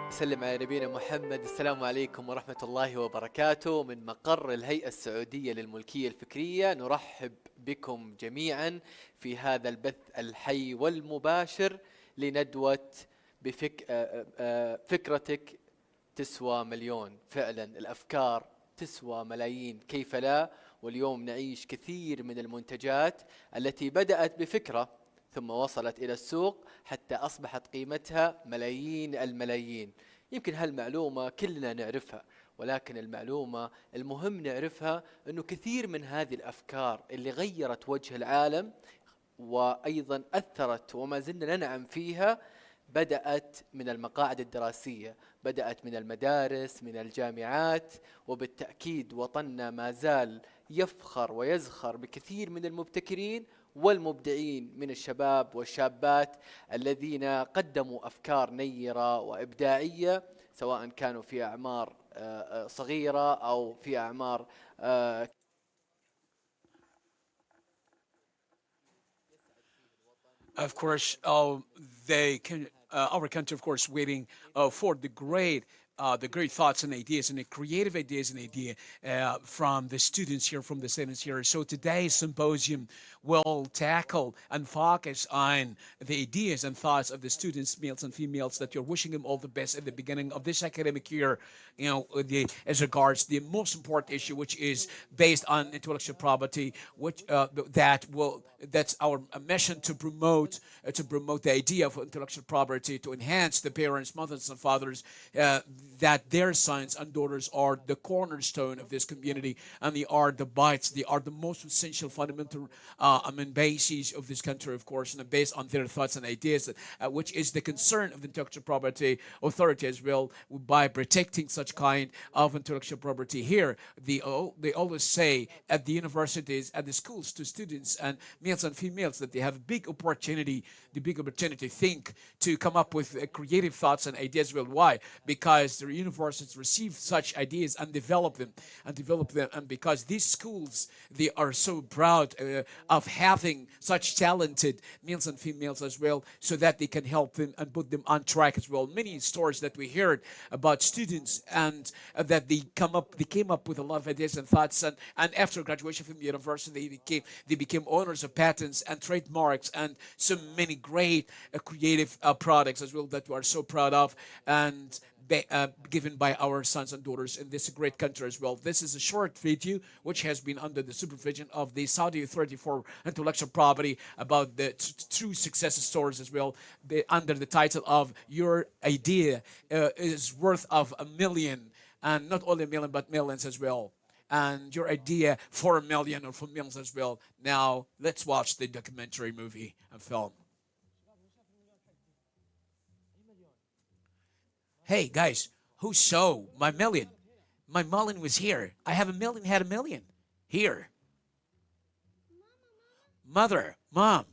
وسلم على نبينا محمد. السلام عليكم ورحمة الله وبركاته. من مقر الهيئة السعودية للملكية الفكرية نرحب بكم جميعا في هذا البث الحي والمباشر لندوة فكرتك تسوى مليون. فعلا الأفكار تسوى ملايين، كيف لا؟ واليوم نعيش كثير من المنتجات التي بدأت بفكرة ثم وصلت إلى السوق حتى أصبحت قيمتها ملايين الملايين. يمكن هالمعلومة كلنا نعرفها، ولكن المعلومة المهم نعرفها أنه كثير من هذه الأفكار اللي غيرت وجه العالم وأيضا أثرت وما زلنا ننعم فيها بدأت من المقاعد الدراسية، بدأت من المدارس، من الجامعات. وبالتأكيد وطننا ما زال يفخر ويزخر بكثير من المبتكرين والمبدعين من الشباب والشابات الذين قدموا أفكار نيرة وإبداعية، سواء كانوا في أعمار صغيرة أو في أعمار Of course, they can. Our country, of course, waiting for the great thoughts and ideas and the creative ideas and idea from the students here, from the students here. So today's symposium will tackle and focus on the ideas and thoughts of the students, males and females, that you're wishing them all the best at the beginning of this academic year. As regards the most important issue, which is based on intellectual property, which that's our mission to promote the idea of intellectual property, to enhance the parents, mothers, and fathers that their sons and daughters are the cornerstone of this community, and they are the bites, they are the most essential, fundamental, bases of this country, of course, and based on their thoughts and ideas, which is the concern of the intellectual property authority as well. By protecting such kind of intellectual property here, they always say at the universities, at the schools, to students and males and females, that they have a big opportunity, think to come up with creative thoughts and ideas. Well, why? Because the universities receive such ideas and develop them, and because these schools, they are so proud of having such talented males and females as well, so that they can help them and put them on track as well. Many stories that we heard about students and that they came up with a lot of ideas and thoughts, and after graduation from the university, they became owners of patents and trademarks and so many great creative products as well that we are so proud of, and given by our sons and daughters in this great country as well. This is a short video which has been under the supervision of the Saudi Authority for Intellectual Property about the true success stories as well, under the title of "Your Idea is Worth of a Million," and not only a million but millions as well. And your idea for a million or for millions as well. Now let's watch the documentary movie and film. Hey guys, who saw my million? My million was here. I have a million, had a million. Here. Mother, mom.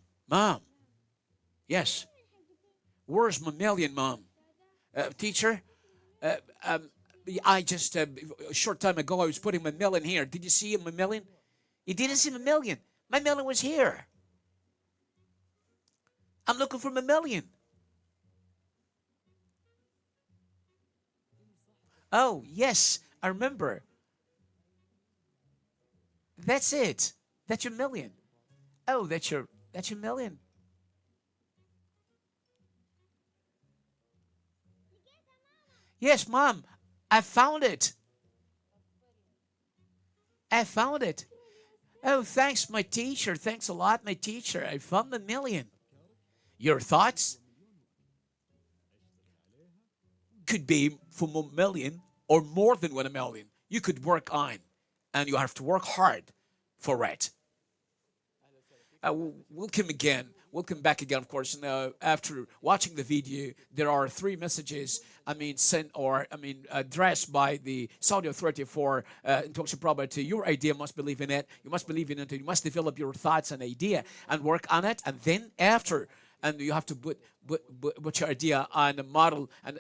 Yes. Where's my million, mom? Teacher, I just, a short time ago, I was putting my million here. Did you see my million? You didn't see my million. My million was here. I'm looking for my million. Oh, yes, I remember. That's it. That's your million. Oh, that's your million. Yes, Mom, I found it. I found it. Oh, thanks, my teacher. Thanks a lot, my teacher. I found the million. Your thoughts? Could be for 1 million or more than 1 million. You could work on, and you have to work hard for it. Welcome again. Welcome back again, of course. And after watching the video, there are 3 messages, sent or, addressed by the Saudi Authority for Intellectual Property. Your idea must believe in it. You must believe in it. You must develop your thoughts and idea and work on it. And then after, and you have to put what's your idea on a model and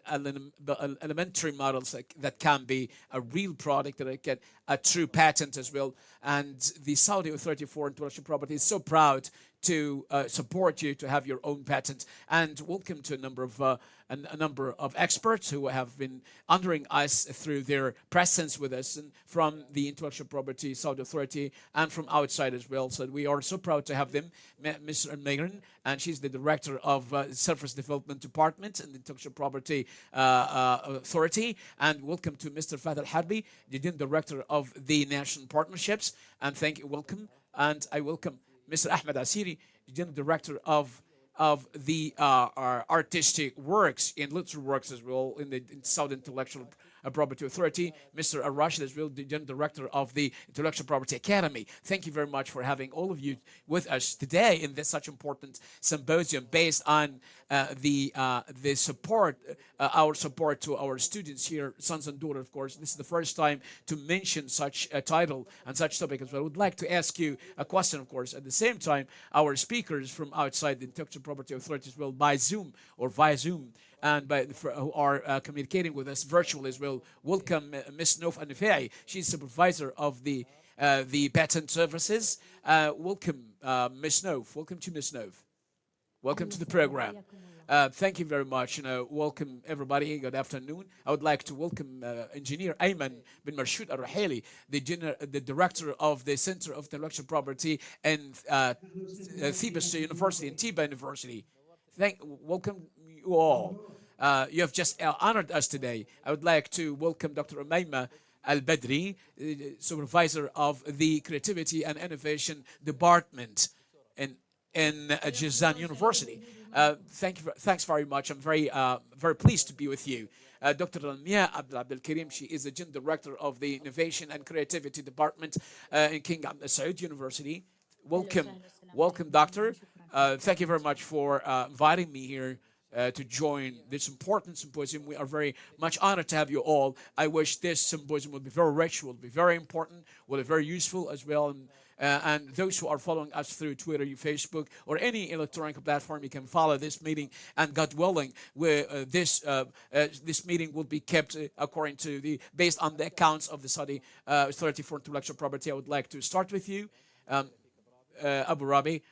elementary models that can be a real product that get a true patent as well. And the Saudi Authority for Intellectual Property is so proud to support you to have your own patent. And welcome to a number of experts who have been honoring us through their presence with us, and from the Intellectual Property Saudi Authority and from outside as well. So we are so proud to have them. Ms. Megan, and she's the director of Service Development Department in the Intellectual Property Authority. And welcome to Mr. Fahd Al-Harbi, the director of the National Partnerships. And thank you, welcome. And I welcome Mr. Ahmed Asiri, the director of the artistic works and literary works as well in the Saudi Intellectual Property Authority. Mr. Al-Rashid as well, the general director of the Intellectual Property Academy. Thank you very much for having all of you with us today in this such important symposium based on the support, our support to our students here, sons and daughters, of course. This is the first time to mention such a title and such topic as well. I would like to ask you a question, of course. At the same time, our speakers from outside the Intellectual Property Authority as well, by Zoom or via Zoom, and who are communicating with us virtually as well. Welcome Ms. Nof Anifai. She's supervisor of the patent services. Welcome Ms. Nof. Welcome to Ms. Nof. Welcome to the program. Thank you very much. Welcome everybody. Good afternoon. I would like to welcome Engineer Ayman bin Marshood Al-Raheli, the director of the Center of Intellectual Property in Thebes University, in Tiba University. Welcome you all. You have just honored us today. I would like to welcome Dr. Umayma Al-Badri, supervisor of the Creativity and Innovation Department in Jizan University. Thanks very much. I'm very pleased to be with you. Dr. Ramia Abdul Karim, she is the general director of the Innovation and Creativity Department in King Abdul Saud University. Welcome, doctor. Thank you very much for inviting me here to join this important symposium. We are very much honored to have you all. I wish this symposium will be very rich, will be very important, will be very useful as well. And those who are following us through Twitter, Facebook, or any electronic platform, you can follow this meeting. And God willing, this meeting will be kept according to based on the accounts of the Saudi Authority for Intellectual Property. I would like to start with you, Abu Rami,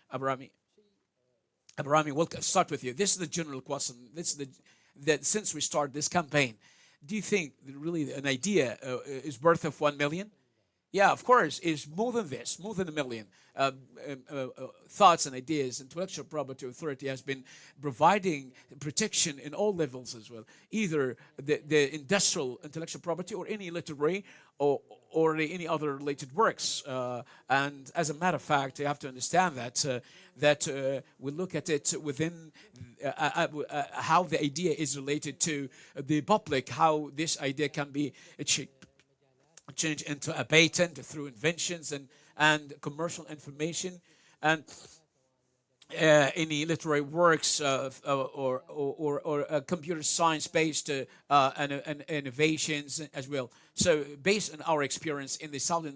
we'll start with you. This is the general question. This is that since we start this campaign, do you think that really an idea is worth of 1 million? Yeah, of course, it's more than this, more than 1 million. Thoughts and ideas. Intellectual Property Authority has been providing protection in all levels as well, either the industrial intellectual property or any literary or any other related works. And as a matter of fact, you have to understand that we look at it within how the idea is related to the public, how this idea can be change into a patent through inventions and commercial information, and any literary works or computer science based and innovations as well. So based on our experience in the Saudi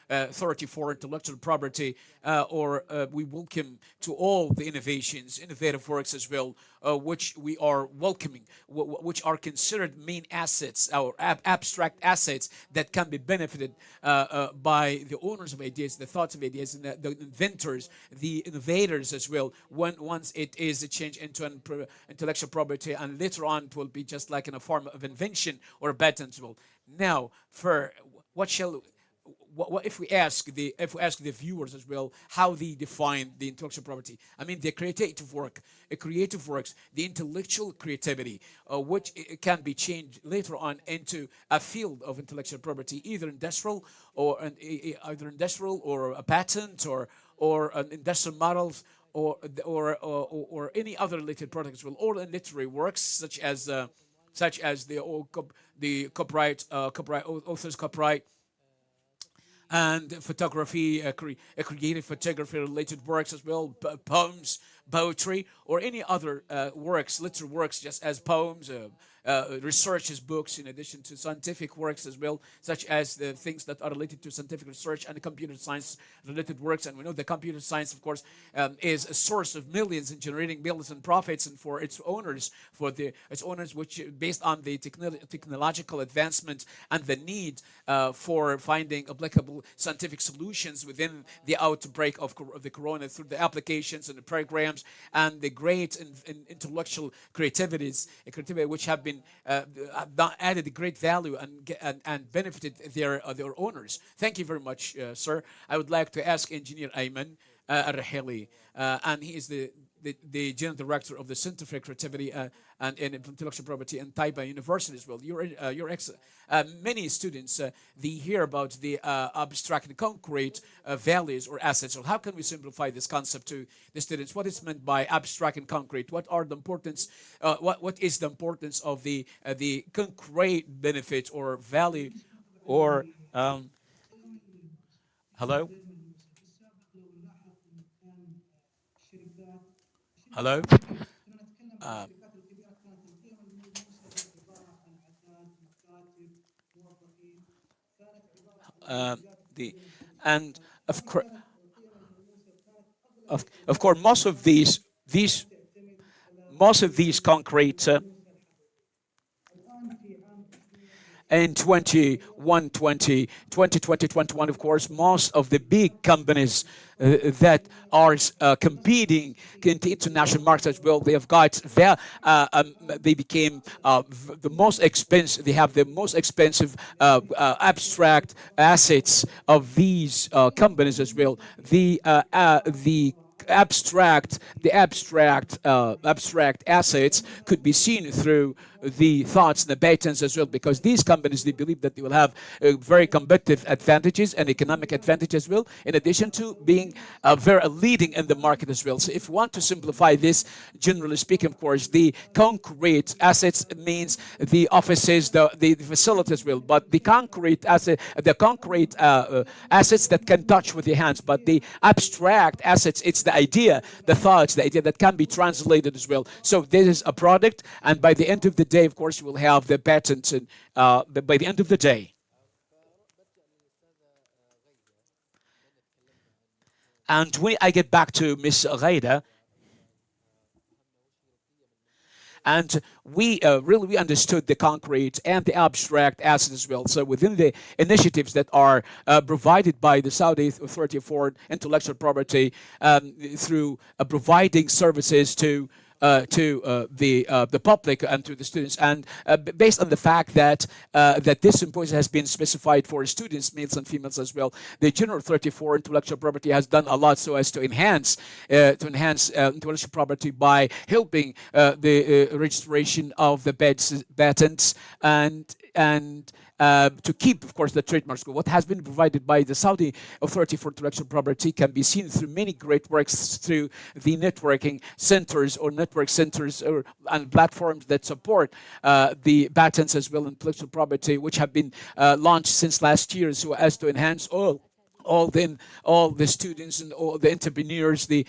Authority for Intellectual Property, we welcome to all the innovative works as well, which we are welcoming, which are considered main assets or abstract assets that can be benefited by the owners of ideas, the thoughts of ideas, and the inventors, the innovators as well, once it is a change into an intellectual property, and later on it will be just like in a form of invention or a patent as well. Now, for what if we ask the viewers as well how they define the intellectual property? I mean, the creative works, the intellectual creativity, which can be changed later on into a field of intellectual property, either industrial or a patent or an industrial models or any other related products as well, or in literary works such as the copyright, author's copyright, and photography, creative photography related works as well, poems, poetry, or any other works, literary works, just as poems, research books, in addition to scientific works as well, such as the things that are related to scientific research and computer science related works. And we know the computer science, of course, is a source of millions and generating millions in profits, and for its owners, which based on the technological advancement and the need for finding applicable scientific solutions within the outbreak of the corona through the applications and the programs and the great intellectual creativity which have been added great value and benefited their owners. Thank you very much, sir. I would like to ask Engineer Ayman Al-Rahili, and he is the General Director of the Center for Creativity and Intellectual Property in Taiba University as well. Many students they hear about the abstract and concrete values or assets. So how can we simplify this concept to the students? What is meant by abstract and concrete? What are the importance? What is the importance of the concrete benefit or value or hello? Hello? The and of course most of these concrete in 2021, of course, most of the big companies that are competing in the international markets as well, they have got they became the most expensive. They have the most expensive abstract assets of these companies as well. The abstract assets could be seen through the thoughts and the patents as well, because these companies, they believe that they will have very competitive advantages and economic advantage as well, in addition to being very leading in the market as well. So if we want to simplify this, generally speaking, of course, the concrete assets means the offices, the facilities as well, but the concrete assets that can touch with your hands, but the abstract assets, it's the idea, the thoughts, the idea that can be translated as well. So this is a product, and by the end of the day, of course, you will have the patents, and by the end of the day. And when I get back to Ms. Ghaida, and we really understood the concrete and the abstract assets as well. So within the initiatives that are provided by the Saudi Authority for Intellectual Property through providing services to the public and to the students, and based on the fact that this symposium has been specified for students, males and females as well, the General Authority for Intellectual Property has done a lot so as to enhance intellectual property by helping the registration of the patents and to keep, of course, the trademarks. What has been provided by the Saudi Authority for Intellectual Property can be seen through many great works through the networking centers or network centers and platforms that support the patents as well, intellectual property, which have been launched since last year so as to enhance all the students and all the entrepreneurs, the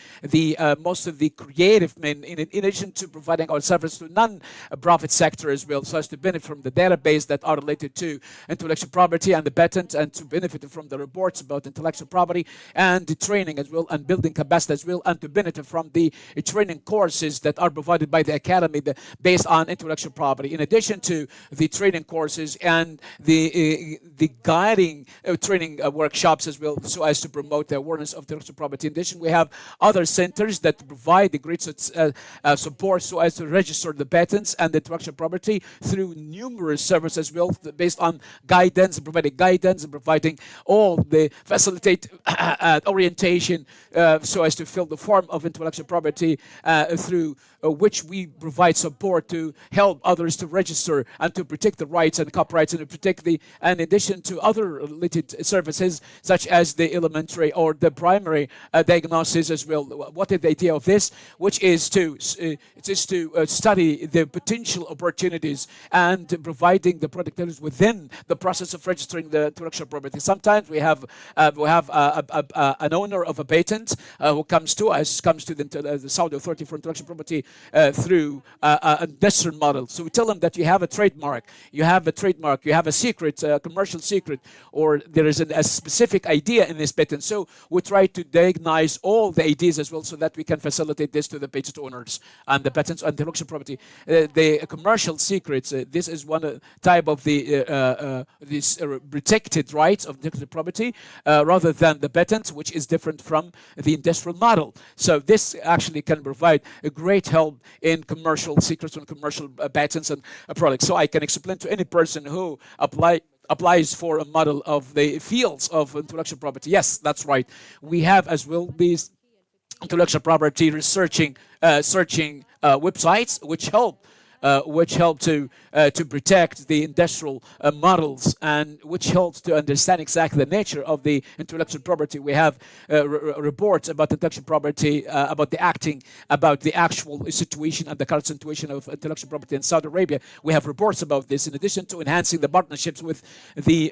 most of the creative men, in addition to providing our service to non-profit sector as well, so as to benefit from the database that are related to intellectual property and the patent, and to benefit from the reports about intellectual property and the training as well, and building capacity as well, and to benefit from the training courses that are provided by the academy based on intellectual property. In addition to the training courses and the guiding training workshops as well, so as to promote the awareness of intellectual property. In addition, we have other centers that provide the great support so as to register the patents and the intellectual property through numerous services as well, based on guidance, providing all the facilitate orientation so as to fill the form of intellectual property through which we provide support to help others to register and to protect the rights and copyrights, and to protect in addition to other related services such as the elementary or the primary diagnosis as well. What is the idea of this? Which is to study the potential opportunities and providing the product owners within the process of registering the intellectual property. Sometimes we have an owner of a patent who comes to the Saudi Authority for Intellectual Property through a Western model. So we tell them that you have a trademark, you have a secret, commercial secret, or there is a specific idea in this patent. So we try to diagnose all the ideas as well, so that we can facilitate this to the patent owners and the patents and intellectual property. The commercial secrets, this is one type of the these protected rights of intellectual property, rather than the patent, which is different from the industrial model. So this actually can provide a great help in commercial secrets and commercial patents and products. So I can explain to any person who applies for a model of the fields of intellectual property. Yes, that's right. We have as well these intellectual property searching websites which help to protect the industrial models, and which helps to understand exactly the nature of the intellectual property. We have reports about intellectual property, about the actual situation and the current situation of intellectual property in Saudi Arabia. We have reports about this, in addition to enhancing the partnerships with the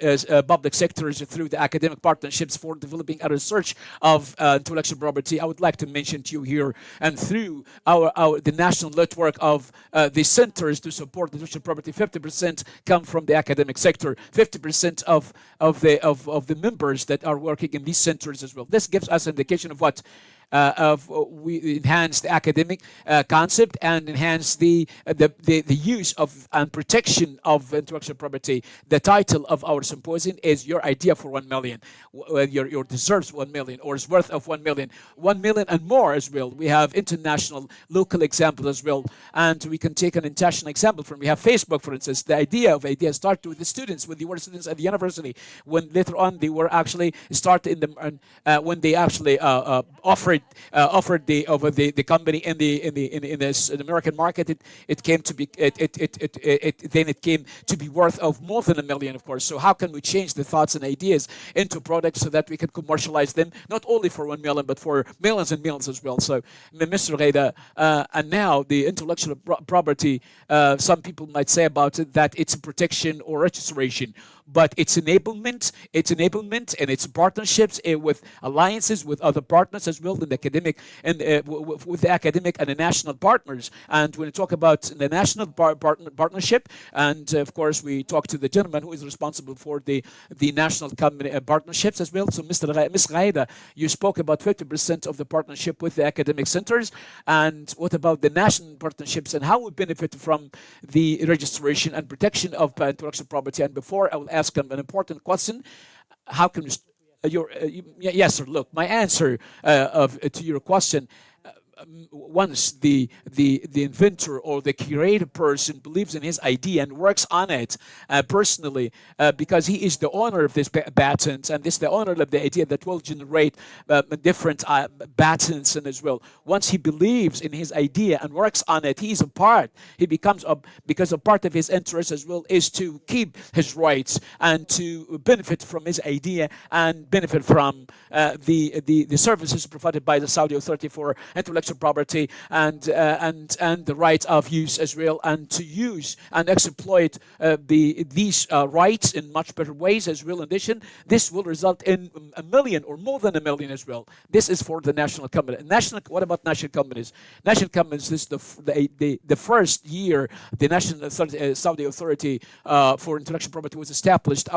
public sectors through the academic partnerships for developing a research of intellectual property. I would like to mention to you here, and through the national network of the centers to support intellectual property, 50% come from the academic sector, 50% of the members that are working in these centers as well. This gives us an indication of what we enhance the academic concept and enhance the use of and protection of intellectual property. The title of our symposium is "Your Idea for 1 Million." Your deserves 1 million, or is worth of 1 million. 1 million and more as well. We have international, local example as well, and we can take an international example from. We have Facebook, for instance. The idea started with the students, with the students at the university, when later on they were actually started when they actually offered the company in the American market. It came to be worth of more than 1 million, of course. So how can we change the thoughts and ideas into products so that we can commercialize them, not only for 1 million but for millions and millions as well? So Mr. Ghaida, and now the intellectual property, some people might say about it that it's a protection or registration, but it's enablement, and it's partnerships with alliances with other partners as well, in the academic and with the academic and the national partners. And when we talk about the national partnership, and of course we talk to the gentleman who is responsible for the national partnerships as well. So Ms. Ghaida, you spoke about 50% of the partnership with the academic centers, and what about the national partnerships and how we benefit from the registration and protection of intellectual property? And before I will ask him an important question, how can yes, sir. Look, my answer to your question. Once the inventor or the creative person believes in his idea and works on it personally, because he is the owner of this patent, and this is the owner of the idea that will generate different patents. And as well, once he believes in his idea and works on it, he's a part. He becomes because a part of his interest as well is to keep his rights and to benefit from his idea and benefit from the services provided by the Saudi Authority for Intellectual Property and the right of use as well, and to use and exploit these rights in much better ways as well. In addition, this will result in 1 million or more than 1 million as well. This is for the national company. What about national companies? National companies, this is the first year the National Saudi Authority for Intellectual Property was established.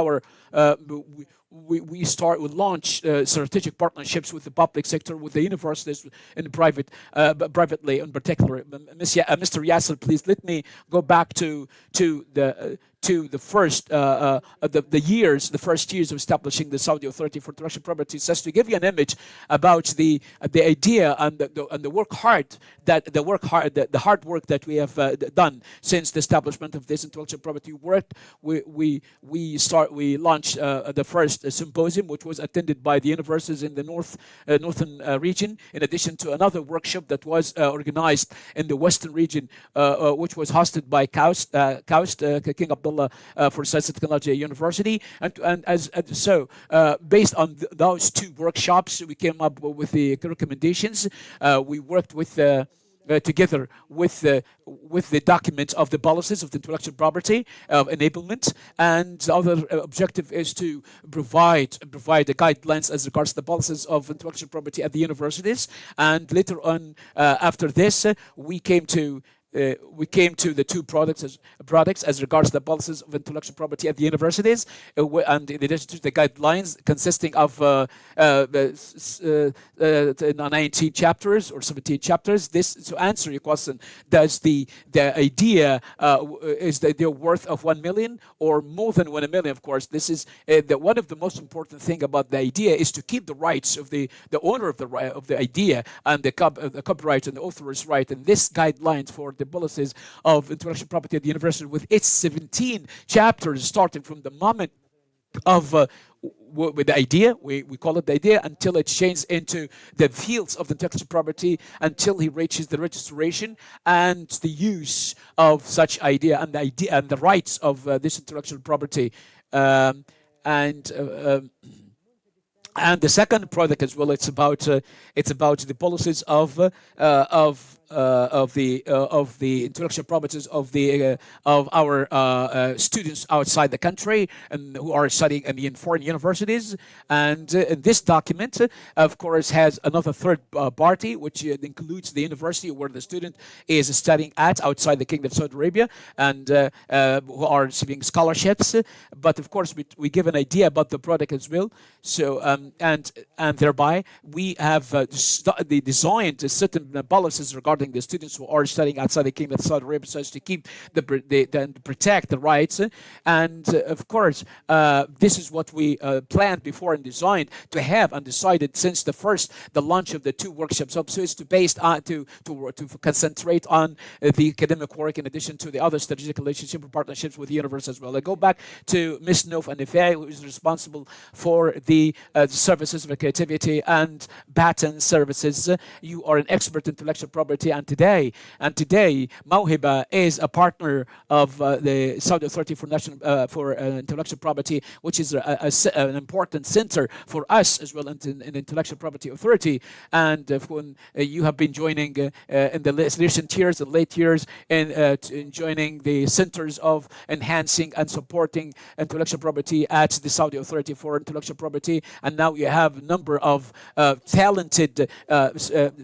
We launch strategic partnerships with the public sector, with the universities, and privately in particular. Mr. Yasser, please let me go back to the first years of establishing the Saudi Authority for Intellectual Property, just to give you an image about the idea and the hard work that we have done since the establishment of this intellectual property work. We launched the first symposium, which was attended by the universities in the northern region, in addition to another workshop that was organized in the western region, which was hosted by KAUST, King Abdullah Abdullah for Science and Technology University. So based on those two workshops, we came up with the recommendations. We worked with together with the document of the policies of the intellectual property of enablement, and the other objective is to provide the guidelines as regards to the policies of intellectual property at the universities. And later on, after this, we came to the two products as regards to the policies of intellectual property at the universities, and in addition to the guidelines consisting of 19 chapters or 17 chapters. This, to answer your question, does the idea is the worth of 1 million or more than 1 million? Of course, this is one of the most important thing about the idea is to keep the rights of the owner of the idea and the copyright and the author's right. And this guidelines for the policies of intellectual property at the university, with its 17 chapters, starting from the moment of with the idea, we call it the idea, until it changes into the fields of the intellectual property, until he reaches the registration and the use of such idea and the rights of this intellectual property. And the second product as well, it's about the policies of the intellectual properties of our students outside the country and who are studying in foreign universities. And this document, of course, has another third party, which includes the university where the student is studying at outside the Kingdom of Saudi Arabia, and who are receiving scholarships. But of course, we give an idea about the product as well. So and thereby we have designed certain policies regarding the students who are studying outside the Kingdom of Saudi Arabia, so as to keep protect the rights. And of course, this is what we planned before and designed to have and decided since the launch of the two workshops. So it's to concentrate on the academic work in addition to the other strategic relationship and partnerships with the university as well. I go back to Ms. Nouf Anifei, who is responsible for the services of creativity and patent services. You are an expert in intellectual property, and today Mawhiba is a partner of the Saudi Authority for Intellectual Property, which is an important center for us as well in Intellectual Property Authority. And when you have been joining in the recent years and late years in joining the centers of enhancing and supporting intellectual property at the Saudi Authority for Intellectual Property, and now you have a number of talented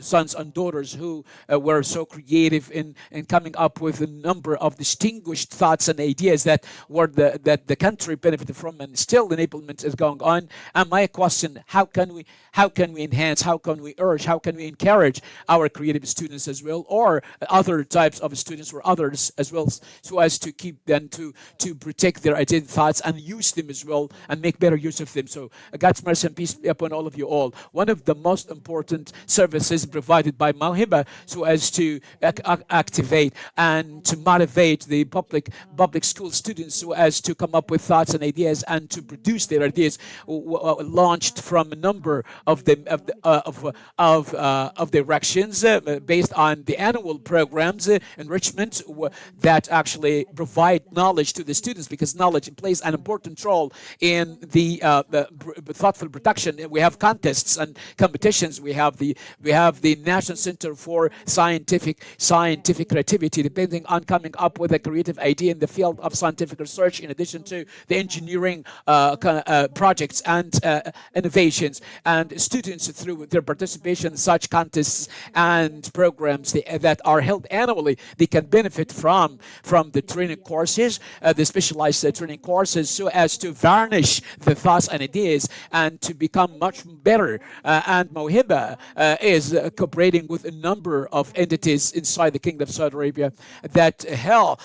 sons and daughters who were so creative in coming up with a number of distinguished thoughts and ideas that the country benefited from, and still enablement is going on. And my question: how can we enhance? How can we urge? How can we encourage our creative students as well, or other types of students or others as well, so as to keep them to protect their ideas, thoughts, and use them as well, and make better use of them? So God's mercy and peace be upon all of you all. One of the most important services provided by Mawhiba, so as to activate and to motivate the public school students, so as to come up with thoughts and ideas and to produce their ideas, launched from a number of directions based on the annual programs, enrichment, that actually provide knowledge to the students, because knowledge plays an important role in the thoughtful production. We have contests and competitions. We have the National Center for Scientific Creativity, depending on coming up with a creative idea in the field of scientific research, in addition to the engineering projects and innovations. And students, through their participation in such contests and programs that are held annually, they can benefit from the training courses, the specialized training courses, so as to varnish the thoughts and ideas and to become much better. And Mawhiba is cooperating with a number of entities inside the Kingdom of Saudi Arabia that help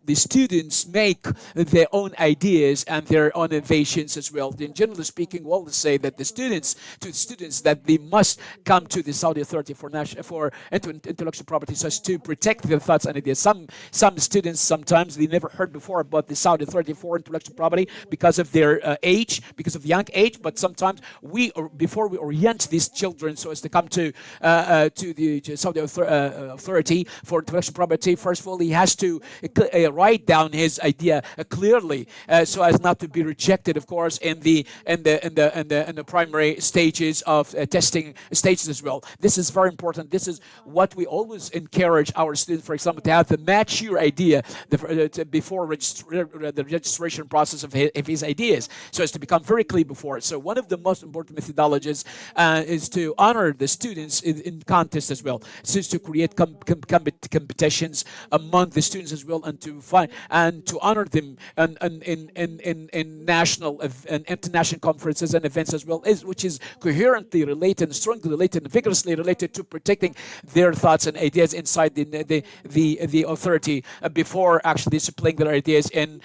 the students make their own ideas and their own innovations as well. And generally speaking, we always say that the students that they must come to the Saudi Authority for Intellectual Property, so as to protect their thoughts and ideas. Some students, sometimes they never heard before about the Saudi Authority for Intellectual Property because of their age, because of young age. But sometimes before we orient these children so as to come to the Saudi of the authority for intellectual property, first of all, he has to write down his idea clearly, so as not to be rejected, of course, in the primary stages of testing stages as well. This is very important. This is what we always encourage our students, for example, to have the mature idea before the registration process of his ideas, so as to become very clear before. So one of the most important methodologies is to honor the students in contests as well, so to create competitions among the students as well, and to find and to honor them in national and international conferences and events as well, which is coherently related, strongly related, and vigorously related to protecting their thoughts and ideas inside the authority before actually displaying their ideas in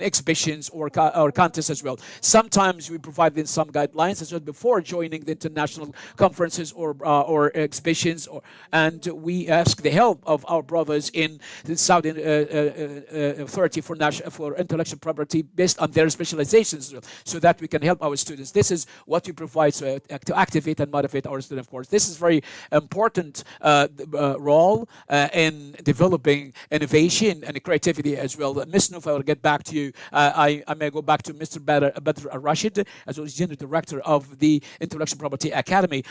exhibitions or contests as well. Sometimes we provide them some guidelines as well before joining the international conferences or exhibitions, and we ask the help of our brothers in the Saudi Authority for Intellectual Property based on their specializations, so that we can help our students. This is what we provide to activate and motivate our students, of course. This is very important role in developing innovation and creativity as well. Ms. Noof, I will get back to you. I may go back to Mr. Badr Rashid, as well as General Director of the Intellectual Property Academy.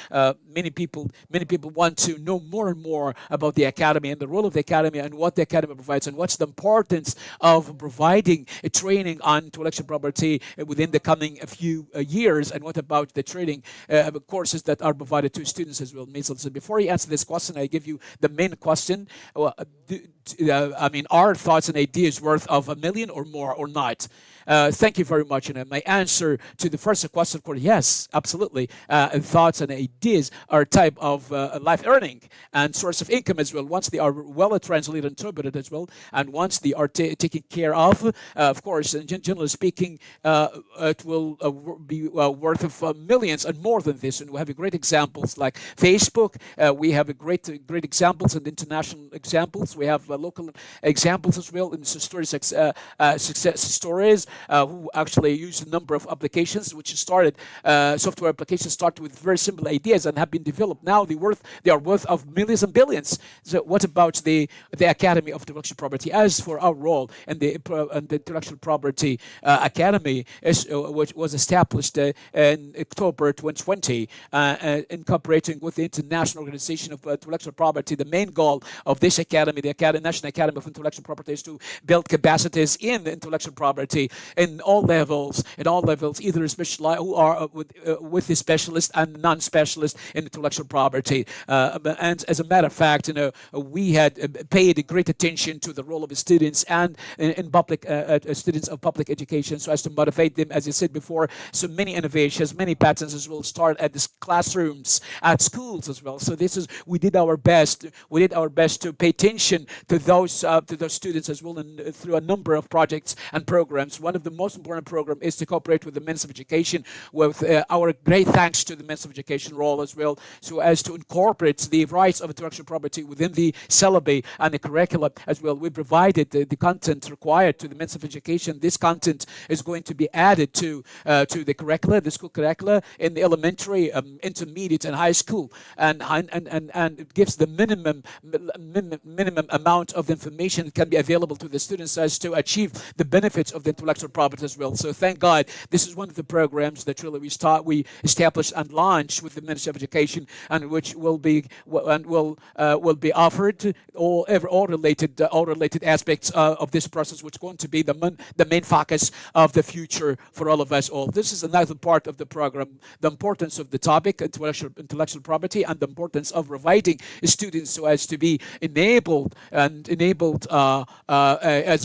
Many people want to know more and more about the Academy and the role of the Academy and what the Academy provides and what's the importance of providing a training on intellectual property within the coming few years, and what about the training courses that are provided to students as well. So before you answer this question, I give you the main question. Are thoughts and ideas worth of $1 million or more or not? Thank you very much. And my answer to the first question, of course, yes, absolutely. Thoughts and ideas are a type of life earning and source of income as well, once they are well translated and interpreted as well, and once they are taken care of course, generally speaking, it will be worth of millions and more than this. And we have great examples like Facebook. We have great examples and international examples. We have local examples as well, and success stories who actually use a number of applications which started, software applications started with very simple ideas and have been developed. Now they are worth of millions and billions. So what about the Academy of Intellectual Property? As for our role in the Intellectual Property Academy, which was established in October 2020, incorporating with the International Organization of Intellectual Property, the main goal of this academy, the National Academy of Intellectual Property, is to build capacities in the intellectual property in all levels, either who are with the specialist and non-specialist in intellectual property. And as a matter of fact, we had paid great attention to the role of students and in public students of public education, so as to motivate them, as I said before. So many innovations, many patents as well start at the classrooms, at schools as well. So we did our best. We did our best to pay attention to those students as well, and through a number of projects and programs. One of the most important programs is to cooperate with the Ministry of Education, with our great thanks to the Ministry of Education role as well, so as to incorporate the rights of intellectual property within the syllabi and the curricula as well. We provided the content required to the Ministry of Education. This content is going to be added to the curricula, the school curricula in the elementary, intermediate, and high school, and it gives the minimum amount of information that can be available to the students as to achieve the benefits of the intellectual property as well. So thank God, this is one of the programs that really we established and launched with the Ministry of Education, and which will be offered all related aspects of this process, which is going to be the main focus of the future for all of us all. This is another part of the program: the importance of the topic intellectual property, and the importance of providing students so as to be enabled as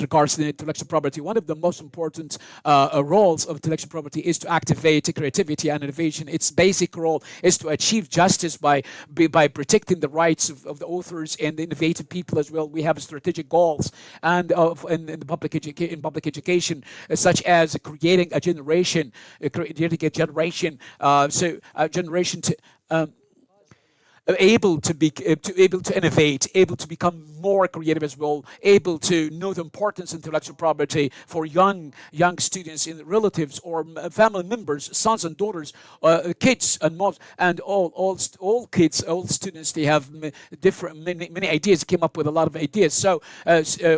regards to the intellectual property. One of the most important roles of intellectual property is to activate creativity and innovation. Its basic role is to achieve justice by protecting the rights of the authors and the innovative people as well. We have strategic goals and in public education, such as creating a generation, able to innovate, able to become more creative as well, able to know the importance of intellectual property for young students and relatives or family members, sons and daughters, kids and moms, and all kids, all students. They have many ideas. Came up with a lot of ideas. So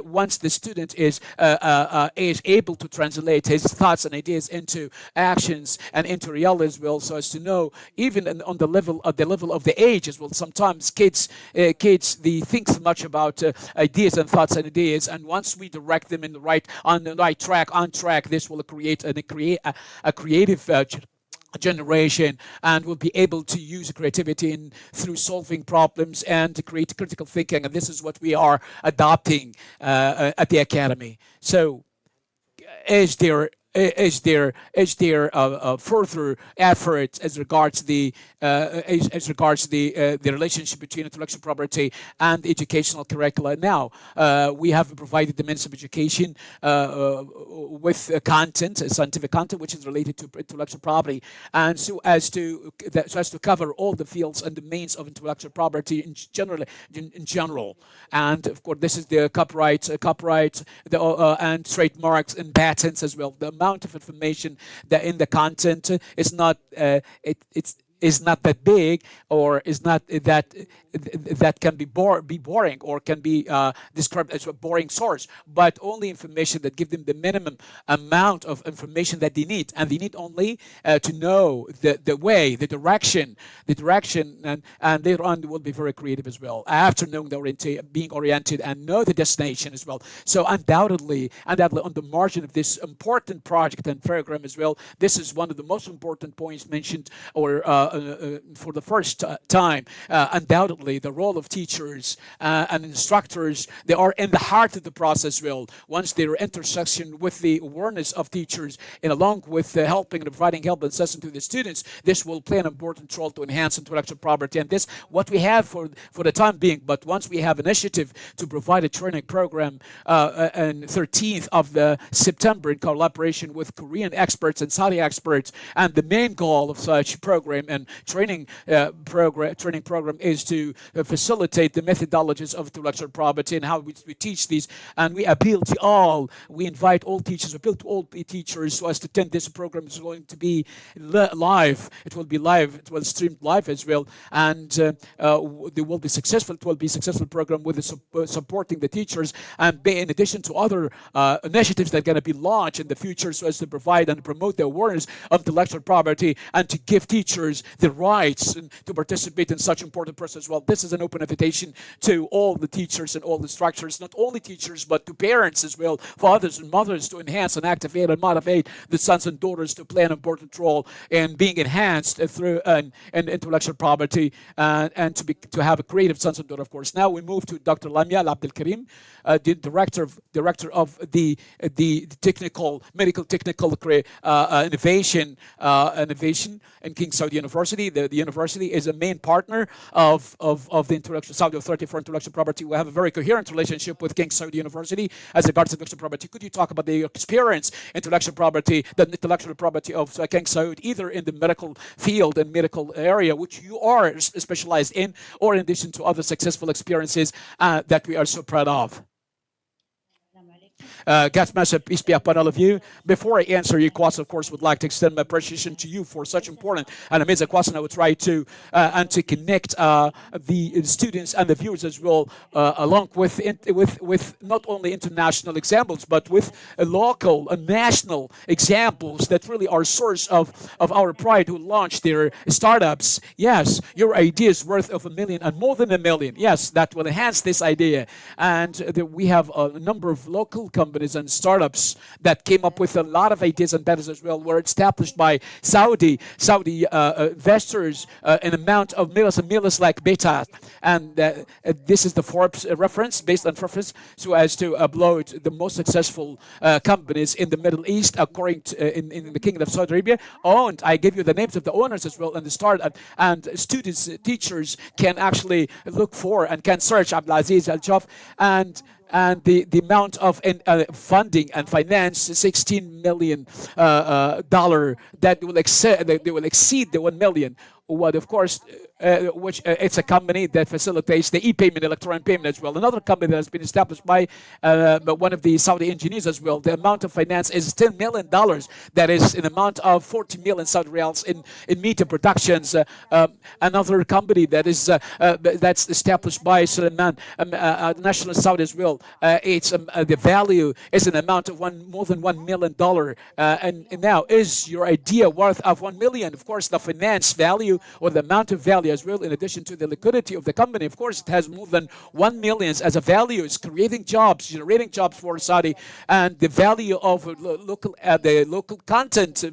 once the student is able to translate his thoughts and ideas into actions and into reality as well, so as to know even on the level of the age as well. Sometimes kids they think so much about ideas and thoughts and ideas, and once we direct them in the right track, this will create a creative generation, and will be able to use creativity through solving problems and to create critical thinking. And this is what we are adopting at the academy. So is there further effort as regards the relationship between intellectual property and educational curricula? Now we have provided the means of education with content, scientific content, which is related to intellectual property, and so as to cover all the fields and domains of intellectual property in general. And of course, this is the copyright, and trademarks and patents as well. The amount of information that in the content is not is not that big, or is not that can be boring, or can be described as a boring source, but only information that give them the minimum amount of information that they need, and they need only to know the direction, and later on they will be very creative as well after knowing being oriented and know the destination as well. So undoubtedly on the margin of this important project and program as well, this is one of the most important points mentioned, or for the first time. Undoubtedly, the role of teachers and instructors, they are in the heart of the process. Well, once their intersection with the awareness of teachers, and along with helping and providing help and assistance to the students, this will play an important role to enhance intellectual property. And this what we have for the time being. But once we have initiative to provide a training program on 13th of September in collaboration with Korean experts and Saudi experts, and the main goal of such program and training program is to facilitate the methodologies of intellectual property and how we teach these. And we appeal to all. We invite all teachers. Appeal to all teachers so as to attend this program. Is going to be live. It will be live. It will stream live as well, and they will be successful. It will be a successful program with supporting the teachers, and in addition to other initiatives that are going to be launched in the future, so as to provide and promote the awareness of intellectual property and to give teachers the rights and to participate in such important process as well. This is an open invitation to all the teachers and all the instructors, not only teachers, but to parents as well, fathers and mothers, to enhance and activate and motivate the sons and daughters to play an important role in being enhanced through an intellectual property, and to have a creative sons and daughters, of course. Now we move to Dr. Lamia Abdel Karim, the director of the medical technical innovation in King Saud University. The university is a main partner of the Saudi Authority for Intellectual Property. We have a very coherent relationship with King Saud University as regards intellectual property. Could you talk about the experience the intellectual property of King Saud, either in the medical field and medical area, which you are specialized in, or in addition to other successful experiences that we are so proud of? God's message, peace be upon all of you. Before I answer your question, of course, would like to extend my appreciation to you for such important and amazing question. I would try to and to connect the students and the viewers as well, along with not only international examples, but with local and national examples that really are source of our pride, who launched their startups. Yes, your idea is worth of $1 million and more than $1 million. Yes, that will enhance this idea. And we have a number of local companies and startups that came up with a lot of ideas and patterns as well, were established by Saudi investors, an amount of millions and millions like Beta. And this is the Forbes reference, based on reference, so as to upload the most successful companies in the Middle East, according to in the Kingdom of Saudi Arabia. Owned, I give you the names of the owners as well, and the startup, and students, teachers can actually look for and can search Abdulaziz Al-Jaf, and the amount of funding and finance, $16 million, that will exceed the $1 million. what of course, which it's a company that facilitates the e-payment, electronic payment as well. Another company that has been established by one of the Saudi engineers as well. The amount of finance is $10 million. That is an amount of 40 million Saudi riyals in media productions. Another company that is that's established by Suleiman, national Saudi as well. It's the value is an amount of more than $1 million. And now, is your idea worth of 1 million? Of course, the finance value or the amount of value as well, in addition to the liquidity of the company, of course, it has more than 1 million as a value. It's creating jobs, generating jobs for Saudi, and the value of the local content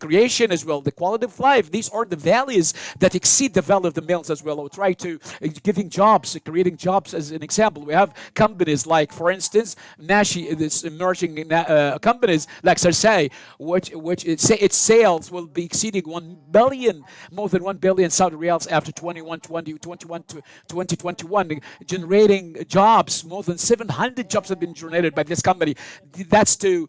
creation as well, the quality of life. These are the values that exceed the value of the males as well. I'll try to giving jobs, creating jobs as an example. We have companies like, for instance, Nashi, this emerging companies like Sarsay, which its sales will be exceeding 1 billion, more than 1 billion Saudi riyals after 2021, generating jobs. More than 700 jobs have been generated by this company. That's to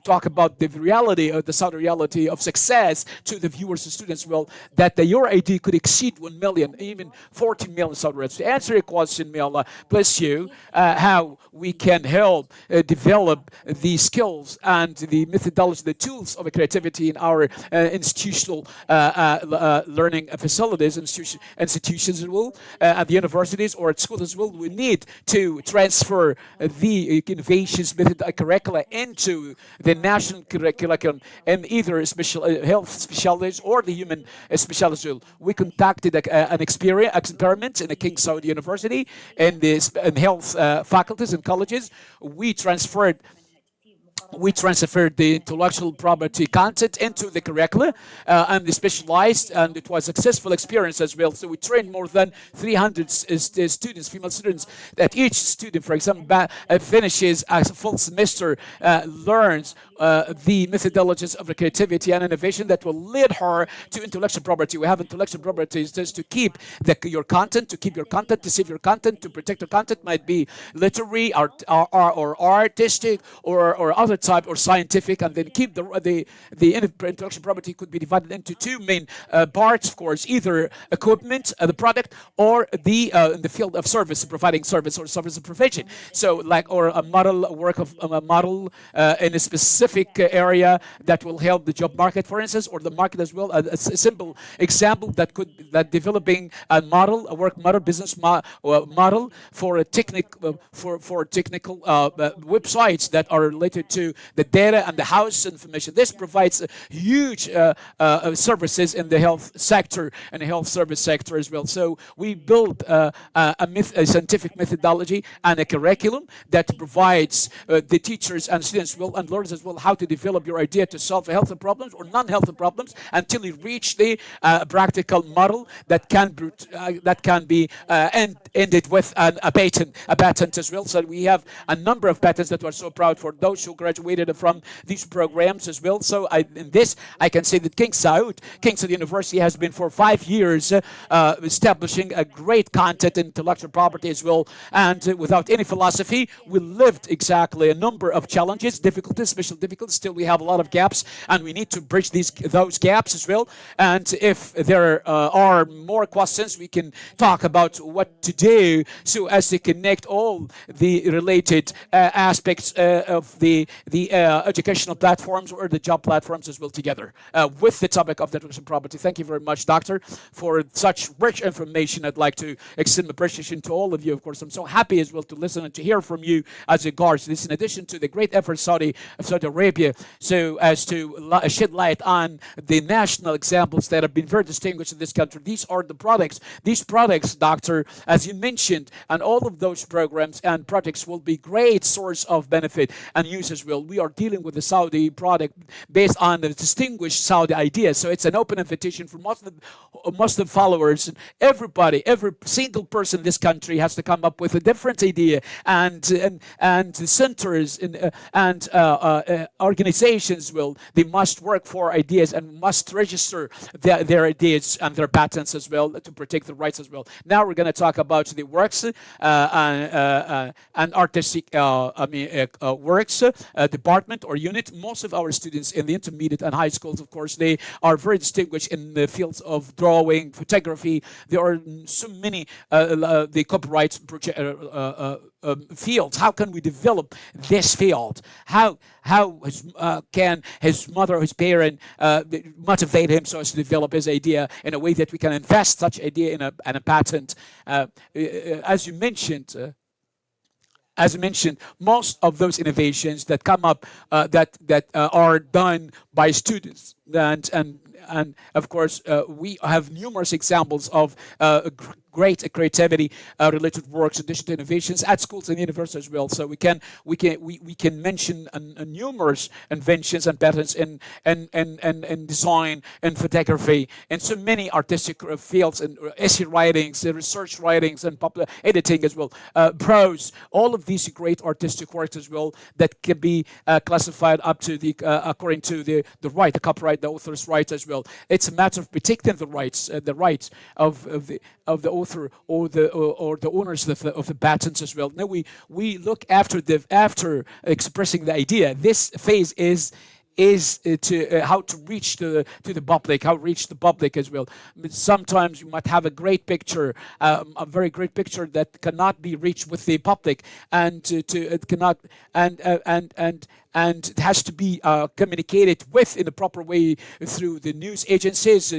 talk about the reality of the Saudi reality of success to the viewers and students. Well, that your idea could exceed 1 million, even 14 million Saudi riyals. To answer your question, may Allah bless you, how we can help develop the skills and the methodology, the tools of creativity in our institutional learning facilities, institutions as well, at the universities or at schools as well. We need to transfer the innovations method curricula into the national curriculum in either special health specialties or the human specialties. We conducted an experiment in the King Saud University in health faculties and colleges. We transferred the intellectual property content into the curricula and the specialized, and it was a successful experience as well. So we trained more than 300 students, female students, that each student, for example, finishes a full semester, learns the methodologies of the creativity and innovation that will lead her to intellectual property. We have intellectual property is just to keep your content, to save your content, to protect your content. Might be literary, or artistic, or other type, or scientific, and then keep the intellectual property could be divided into two main parts, of course, either equipment, the product, or in the field of service, providing service or service provision. So, or a model, work of a model in a specific area that will help the job market, for instance, or the market as well. A simple example that developing a model, a work model, business model for a technical websites that are related to the data and the house information. This provides huge services in the health sector and the health service sector as well. So we built a scientific methodology and a curriculum that provides the teachers and students and learners as well how to develop your idea to solve health problems or non-health problems until you reach the practical model that can be ended with a patent as well. So we have a number of patents that we're so proud for those who graduated from these programs as well. So in this, I can say that King Saud University has been for 5 years establishing a great content in intellectual property as well. And without any philosophy, we lived exactly a number of challenges, difficulties, special difficulties. Still, we have a lot of gaps, and we need to bridge those gaps as well. And if there are more questions, we can talk about what to do so as to connect all the related aspects of the educational platforms or the job platforms as well together with the topic of intellectual property. Thank you very much, Doctor, for such rich information. I'd like to extend my appreciation to all of you. Of course, I'm so happy as well to listen and to hear from you as regards this, in addition to the great efforts of Saudi Arabia, so as to shed light on the national examples that have been very distinguished in this country. These are the products. These products, Doctor, as you mentioned, and all of those programs and projects will be great source of benefit and use as well. We are dealing with the Saudi product based on the distinguished Saudi idea. So it's an open invitation for Muslim followers. Everybody, every single person in this country has to come up with a different idea, and centers and organizations they must work for ideas and must register their ideas and their patents as well to protect the rights as well. Now we're going to talk about the works and artistic works department or unit. Most of our students in the intermediate and high schools, of course, they are very distinguished in the fields of drawing, photography. There are so many the copyright fields. How can we develop this field? How can his mother, his parent, motivate him so as to develop his idea in a way that we can invest such idea in a patent? As you mentioned. As I mentioned, most of those innovations that come up that are done by students, and of course we have numerous examples of great creativity related works, addition to innovations at schools and universities as well. So we can mention numerous inventions and patents in design and photography and so many artistic fields and essay writings, research writings, and popular editing as well, prose. All of these great artistic works as well that can be classified up to the according to the right, the copyright, the author's rights as well. It's a matter of protecting the rights of the author or the owners of the patents as well. Now we look after expressing the idea. This phase is to how to reach to the public, how to reach the public as well. Sometimes you might have a great picture, a very great picture that cannot be reached with the public, and it cannot and it has to be communicated with in the proper way through the news agencies,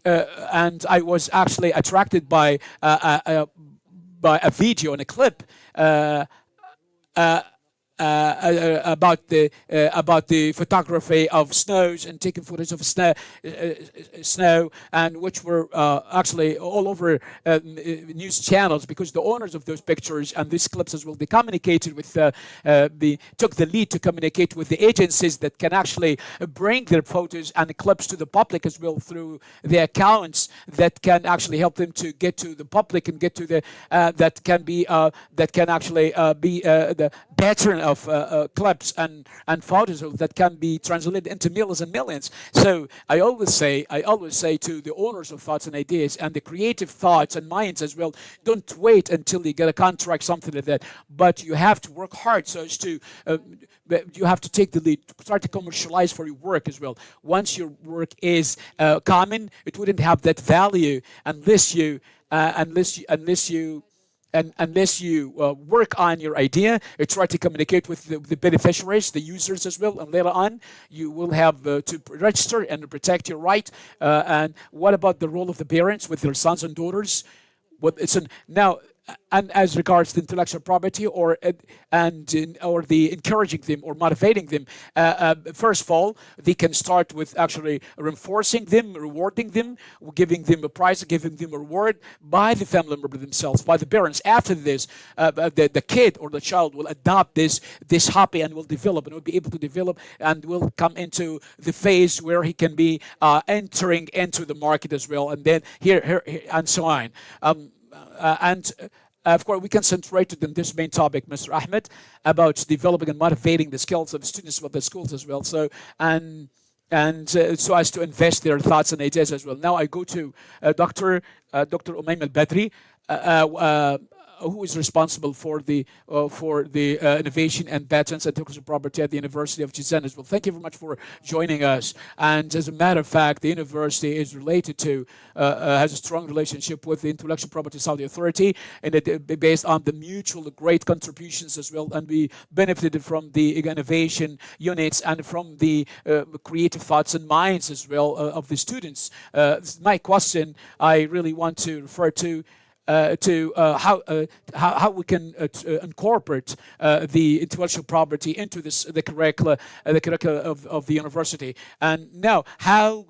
and I was actually attracted by a video and a clip about the photography of snows and taking footage of snow, and which were actually all over news channels, because the owners of those pictures and these clips as well, they communicated with took the lead to communicate with the agencies that can actually bring their photos and clips to the public as well through their accounts that can actually help them to get to the public and get to the that can actually be the pattern of clips and photos that can be translated into millions and millions. So I always say to the owners of thoughts and ideas and the creative thoughts and minds as well, don't wait until you get a contract, something like that, but you have to work hard so as to you have to take the lead, start to commercialize for your work as well. Once your work is common, it wouldn't have that value unless you work on your idea, try to communicate with the beneficiaries, the users as well, and later on you will have to register and protect your right. And what about the role of the parents with their sons and daughters? Now, and as regards to intellectual property or the encouraging them or motivating them, first of all, they can start with actually reinforcing them, rewarding them, giving them a prize, giving them a reward by the family member themselves, by the parents. After this, the kid or the child will adopt this hobby and will develop and will be able to develop and will come into the phase where he can be entering into the market as well, and then here and so on. Of course, we concentrated on this main topic, Mr. Ahmed, about developing and motivating the skills of the students of the schools as well. So so as to invest their thoughts and ideas as well. Now I go to Dr. Umaym Al-Badri, who is responsible for the innovation and patents and intellectual property at the University of Jizan as well. Thank you very much for joining us. And as a matter of fact, the university is related to, has a strong relationship with the Intellectual Property Saudi Authority, and it based on the mutual great contributions as well. And we benefited from the innovation units and from the creative thoughts and minds as well of the students. My question, I really want to refer to how we can incorporate the intellectual property into the curricula of the university. And now, how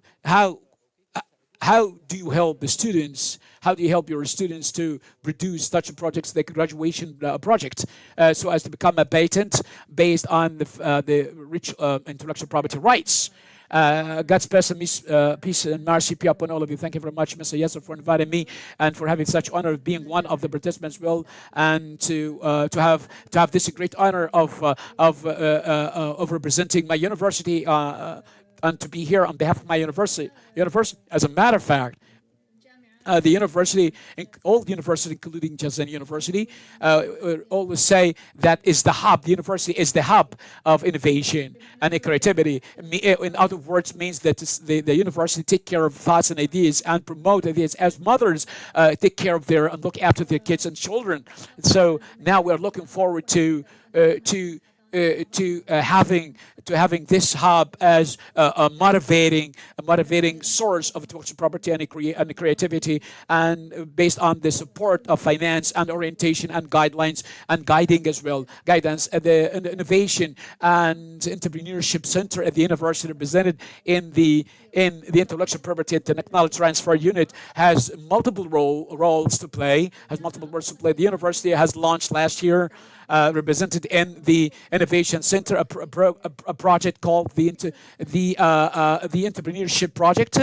do you help the students? How do you help your students to produce such projects, like graduation project, so as to become a patent based on the rich intellectual property rights? God's peace and mercy be upon all of you. Thank you very much, Mr. Yasser, for inviting me and for having such honor of being one of the participants, well, and to have this great honor of representing my university and to be here on behalf of my university. As a matter of fact, the university, all the universities, including Jazan University, always say that is the hub. The university is the hub of innovation and creativity. In other words, means that the university take care of thoughts and ideas and promote ideas as mothers take care of their and look after their kids and children. So now we're looking forward to having this hub as a motivating source of intellectual property and creativity, and based on the support of finance and orientation and guidelines and guiding as well, guidance. The Innovation and Entrepreneurship Center at the university, represented in the intellectual property and technology transfer unit, has multiple roles to play. The university has launched last year, represented in the Innovation Center, a project called the Entrepreneurship Project,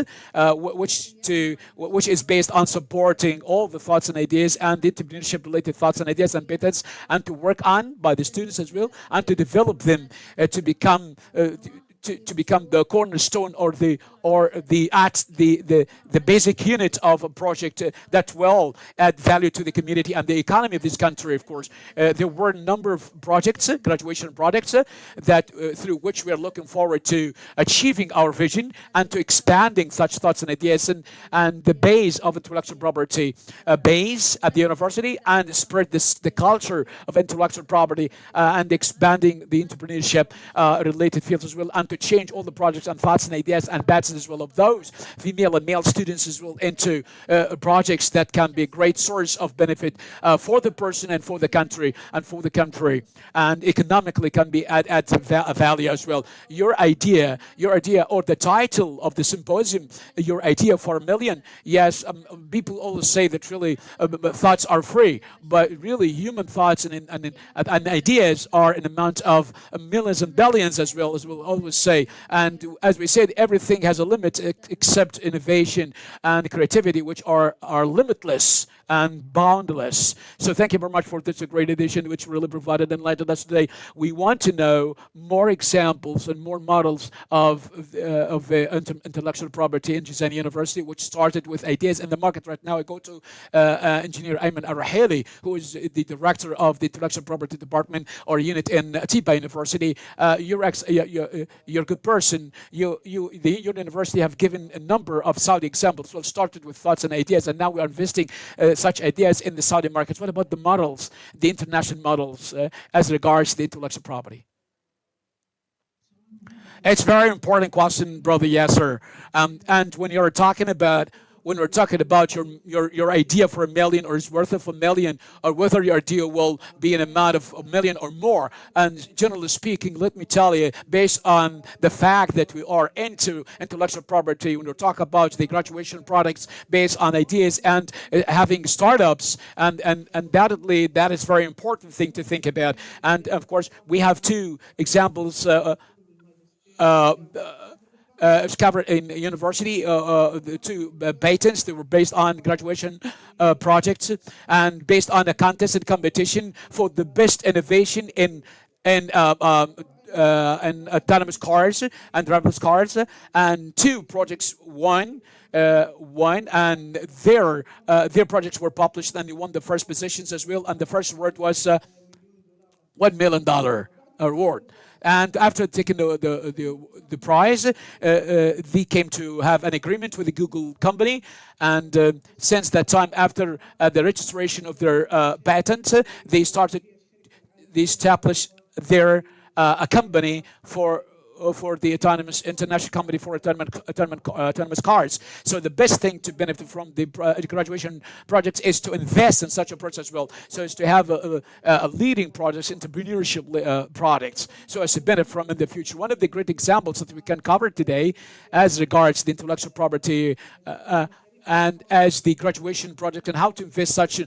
which is based on supporting all the thoughts and ideas and entrepreneurship related thoughts and ideas and methods, and to work on by the students as well, and to develop them to become the cornerstone or the basic unit of a project that will add value to the community and the economy of this country. Of course, there were a number of projects, graduation projects, that through which we are looking forward to achieving our vision and to expanding such thoughts and ideas and the base of intellectual property base at the university, and spread the culture of intellectual property and expanding the entrepreneurship related fields as well, and to change all the projects and thoughts and ideas and batches as well of those female and male students as well into projects that can be a great source of benefit for the person and for the country and economically can be add value as well. Your idea or the title of the symposium, your idea for a million. Yes, people always say that really thoughts are free, but really human thoughts and ideas are an amount of millions and billions as well, as we'll always say. And as we said, everything has a limit except innovation and creativity, which are limitless and boundless. So thank you very much for this great edition, which really provided and enlightened us today. We want to know more examples and more models of intellectual property in Jazan University, which started with ideas in the market. Right now, I go to Engineer Ayman Arraheli, who is the director of the intellectual property department or unit in Atiba University. You're a good person. Your university have given a number of Saudi examples. So it started with thoughts and ideas, and now we are investing such ideas in the Saudi markets. What about the models, the international models, as regards the intellectual property? It's a very important question, Brother Yasser. And when we're talking about your idea for a million, or is worth of a million, or whether your idea will be an amount of a million or more, and generally speaking, let me tell you, based on the fact that we are into intellectual property, when we talk about the graduation products based on ideas and having startups, and undoubtedly that is a very important thing to think about. And of course, we have two examples discovered in university, the two patents that were based on graduation projects and based on a contest and competition for the best innovation in autonomous cars and driverless cars, and two projects won, and their projects were published, and they won the first positions as well, and the first award was $1 million award. And after taking the prize, they came to have an agreement with the Google company. And since that time, after the registration of their patent, they established their a company for the international company for autonomous cars. So the best thing to benefit from the graduation projects is to invest in such a project as well. So as to have a leading projects, entrepreneurship products, so as to benefit from in the future. One of the great examples that we can cover today as regards the intellectual property and as the graduation project and how to invest such.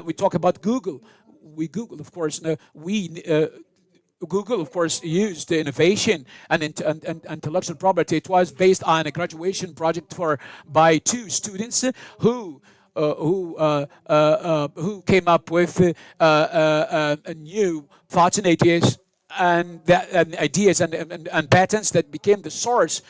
We talk about Google. Google, of course, Google, of course, used the innovation and intellectual property. It was based on a graduation project by two students who came up with a new thoughts and ideas and ideas and patents that became the source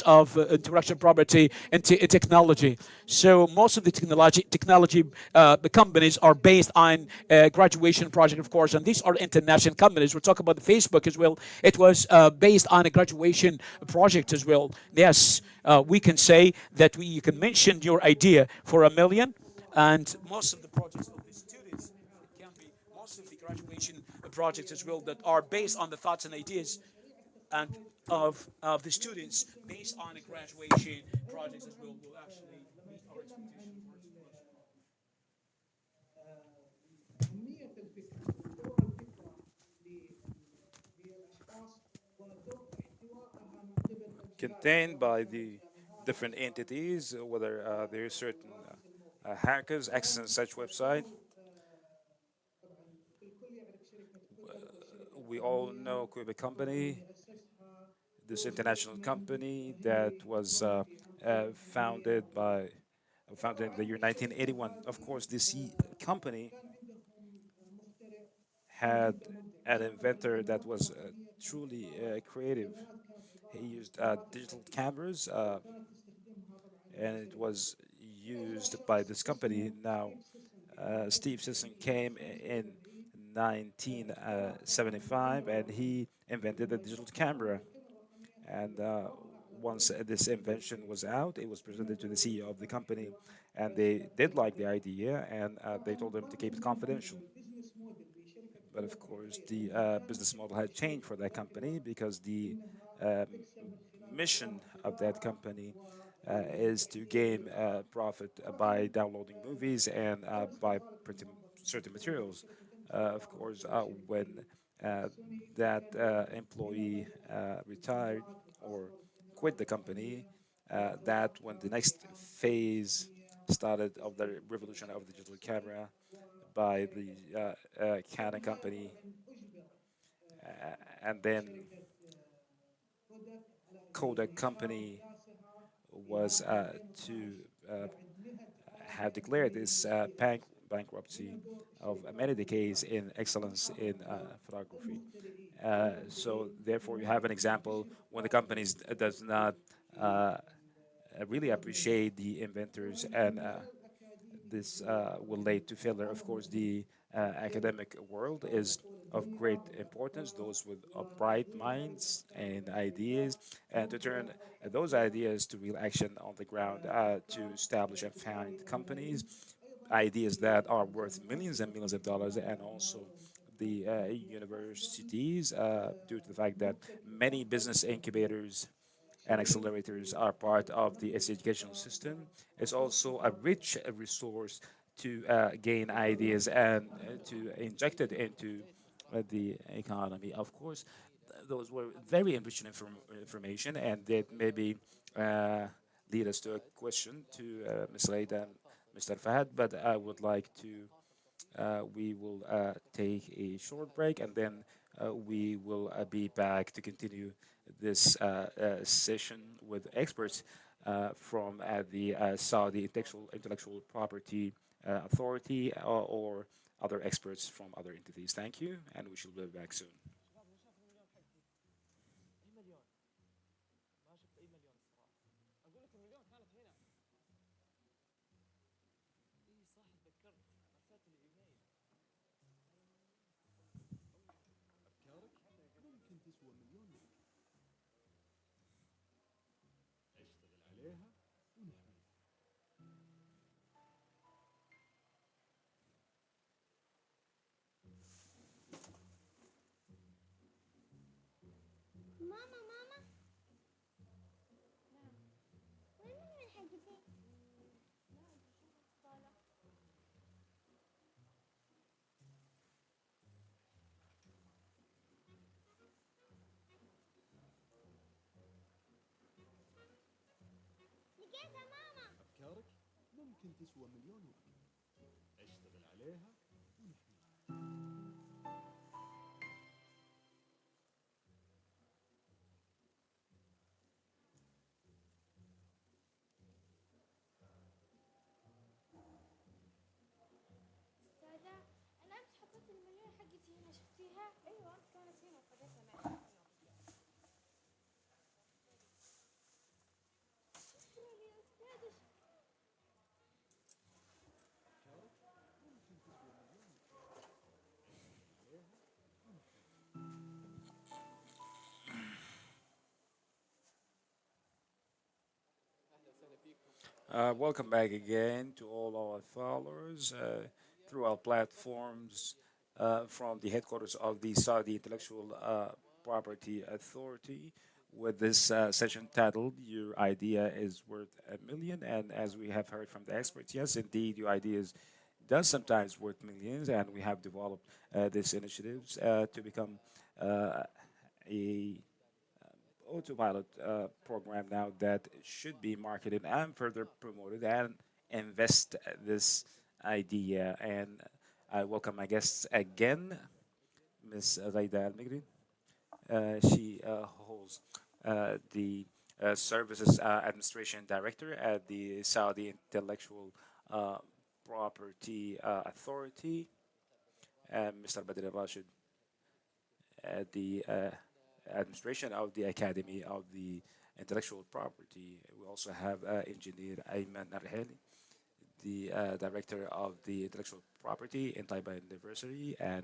of intellectual property and technology. So most of the technology the companies are based on graduation project, of course, and these are international companies. We'll talk about the Facebook as well. It was based on a graduation project as well. Yes, we can say that you can mention your idea for 1 million, and most of the projects of the students, it can be most of the graduation projects as well that are based on the thoughts and ideas and of the students based on the graduation projects as well will actually meet our expectations. contained by the different entities, whether there are certain hackers accessing such website. We all know Quebec Company, this international company that was founded by founded in the year 1981. Of course, this company had an inventor that was truly creative. He used digital cameras, and it was used by this company. Now, Steve Sisson came in 1975, and he invented the digital camera. And once this invention was out, it was presented to the CEO of the company, and they did like the idea, and they told him to keep it confidential. But of course, the business model had changed for that company because the um, mission of that company is to gain profit by downloading movies and by printing certain materials. Of course, when uh, that employee retired or quit the company, that when the next phase started of the revolution of the digital camera by the Canon company, and then Kodak company was to uh, have declared this bankruptcy of many decades in excellence in photography. So therefore, you have an example when the companies does not uh, really appreciate the inventors, and this will lead to failure. Of course, the academic world is of great importance, those with bright minds and ideas, and to turn those ideas to real action on the ground to establish and found companies, ideas that are worth millions and millions of dollars, and also the universities, due to the fact that many business incubators and accelerators are part of the educational system. It's also a rich resource to gain ideas and to inject it into the economy. Of course, those were very enriching information, and that maybe uh, lead us to a question to Ms. Laid and Mr. Fahad. But I would like to we will take a short break, and then we will be back to continue this session with experts from the Saudi Intellectual Property Authority, or other experts from other entities. Thank you, and we shall be back soon. ماما ماما وين من حقتي لقيتها ماما. استاذة، أنا أمس حطيت المليون حقتي هنا، شفتيها؟ أيوة أمس كانت Welcome back again to all our followers through our platforms from the headquarters of the Saudi Intellectual Property Authority with this session titled Your Idea is Worth a Million. And as we have heard from the experts, yes, indeed, your ideas does sometimes worth millions, and we have developed these initiatives to become a autopilot program now that should be marketed and further promoted and invest this idea. And I welcome my guests again, Ms. Raida Al Migri. She holds the Services Administration Director at the Saudi Intellectual uh, Property Authority, and Mr. Badr Rashid at the administration of the Academy of the Intellectual Property. We also have Engineer Ayman Arheli, the Director of the Intellectual Property in Taiba University, and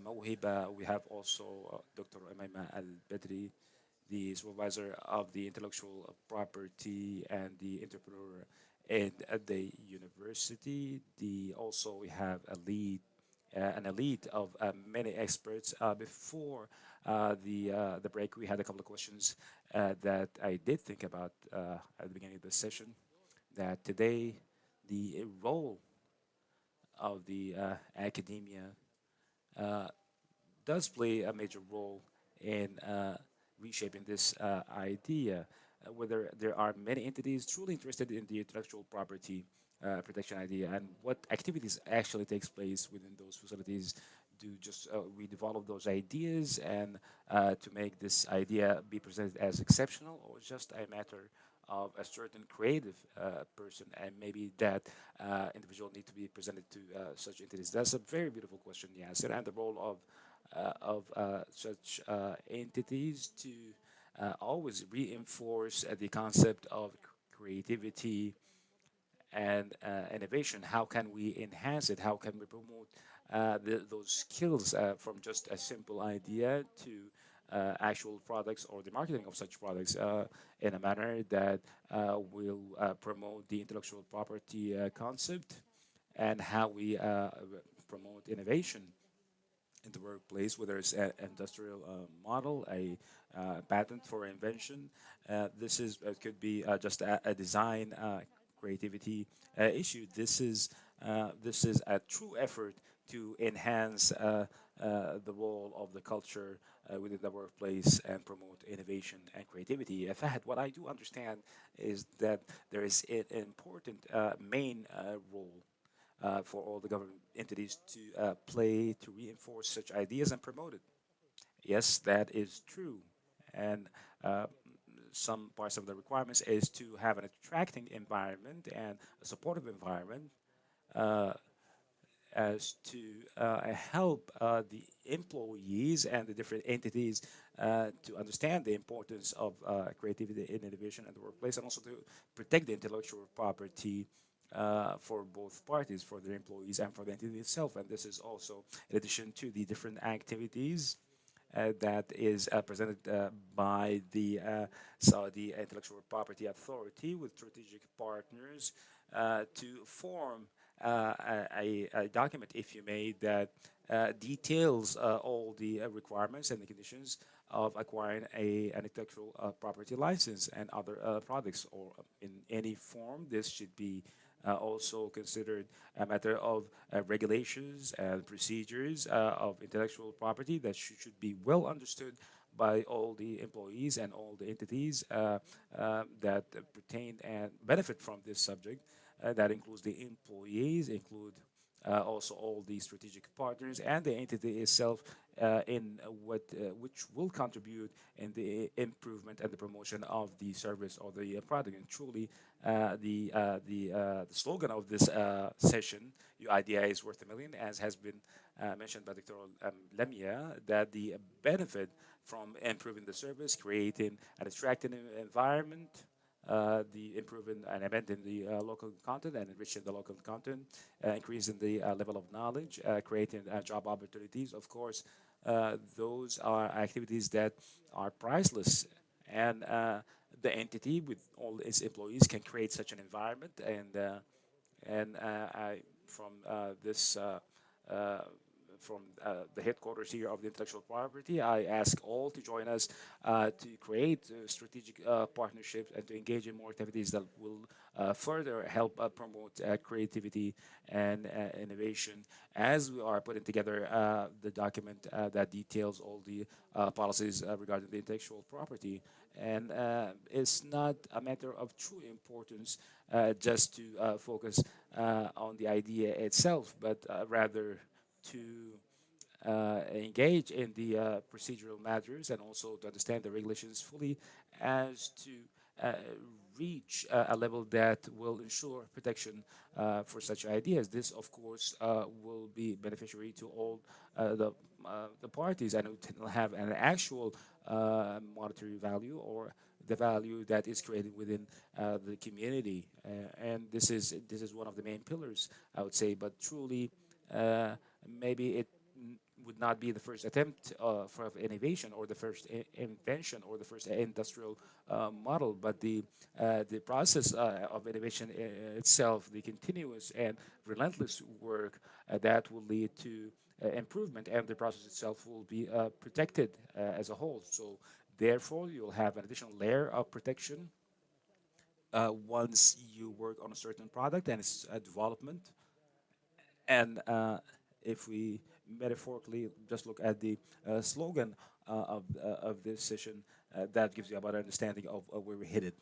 Mawhiba. We have also Dr. Umayma Al Bedri, the Supervisor of the Intellectual Property and the Entrepreneur in at the university. The also we have a lead an elite of many experts. Before the break, we had a couple of questions that I did think about at the beginning of the session. That today, the role of the academia uh, does play a major role in reshaping this idea. Whether there are many entities truly interested in the intellectual property protection idea and what activities actually takes place within those facilities to just redevelop those ideas and to make this idea be presented as exceptional or just a matter of a certain creative person and maybe that individual need to be presented to such entities. That's a very beautiful question, Yasser, and the role of such entities to always reinforce the concept of creativity and innovation. How can we enhance it? How can we promote those skills from just a simple idea to actual products or the marketing of such products in a manner that will promote the intellectual property concept and how we promote innovation in the workplace, whether it's an industrial model, a patent for invention. This is could be just a design creativity issue. This is a true effort to enhance the role of the culture within the workplace and promote innovation and creativity. Fahad, what I do understand is that there is an important main role for all the government entities to play to reinforce such ideas and promote it. Yes, that is true. And some parts of the requirements is to have an attracting environment and a supportive environment uh, as to help the employees and the different entities to understand the importance of creativity and innovation in the workplace and also to protect the intellectual property for both parties, for their employees and for the entity itself. And this is also in addition to the different activities that is presented by the Saudi Intellectual Property Authority with strategic partners to form a document, if you may, that details all the requirements and the conditions of acquiring an intellectual property license and other products or in any form. This should be also considered a matter of regulations and procedures of intellectual property that should be well understood by all the employees and all the entities that pertain and benefit from this subject. That includes the employees, include also all the strategic partners and the entity itself in which will contribute in the improvement and the promotion of the service or the product. And truly, the slogan of this session, "Your idea is worth a million," as has been mentioned by Dr. Lamia, that the benefit from improving the service, creating an attractive environment, the improving and amending the local content and enriching the local content, increasing the level of knowledge, creating job opportunities. Of course, those are activities that are priceless and the entity with all its employees can create such an environment. And from this uh, from the headquarters here of the intellectual property, I ask all to join us to create strategic partnerships and to engage in more activities that will further help promote creativity and innovation as we are putting together the document that details all the policies regarding the intellectual property. And it's not a matter of true importance just to focus on the idea itself, but rather to engage in the procedural matters and also to understand the regulations fully as to uh, reach a level that will ensure protection for such ideas. This, of course, will be beneficiary to all the parties and it will have an actual monetary value or the value that is created within the community. And this is one of the main pillars, I would say. But truly, maybe it would not be the first attempt for innovation or the first invention or the first industrial model, but the process of innovation itself, the continuous and relentless work that will lead to improvement, and the process itself will be protected as a whole. So therefore, you'll have an additional layer of protection once you work on a certain product and its development. And if we metaphorically just look at the slogan of this session, that gives you about an understanding of where we're headed.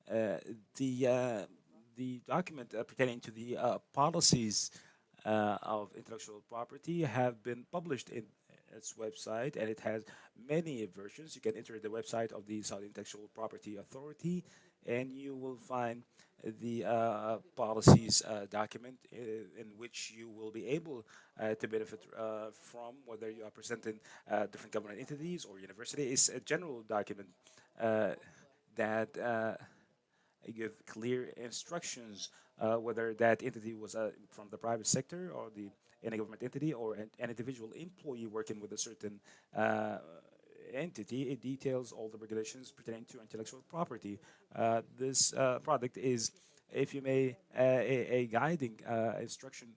Uh, the document pertaining to the policies of intellectual property have been published in its website, and it has many versions. You can enter the website of the Saudi Intellectual Property Authority, and you will find the policies document in which you will be able to benefit from, whether you are presenting different government entities or university. It's a general document uh, that give clear instructions whether that entity was from the private sector or the any government entity or an individual employee working with a certain uh, entity. It details all the regulations pertaining to intellectual property. This product is, if you may, a guiding instruction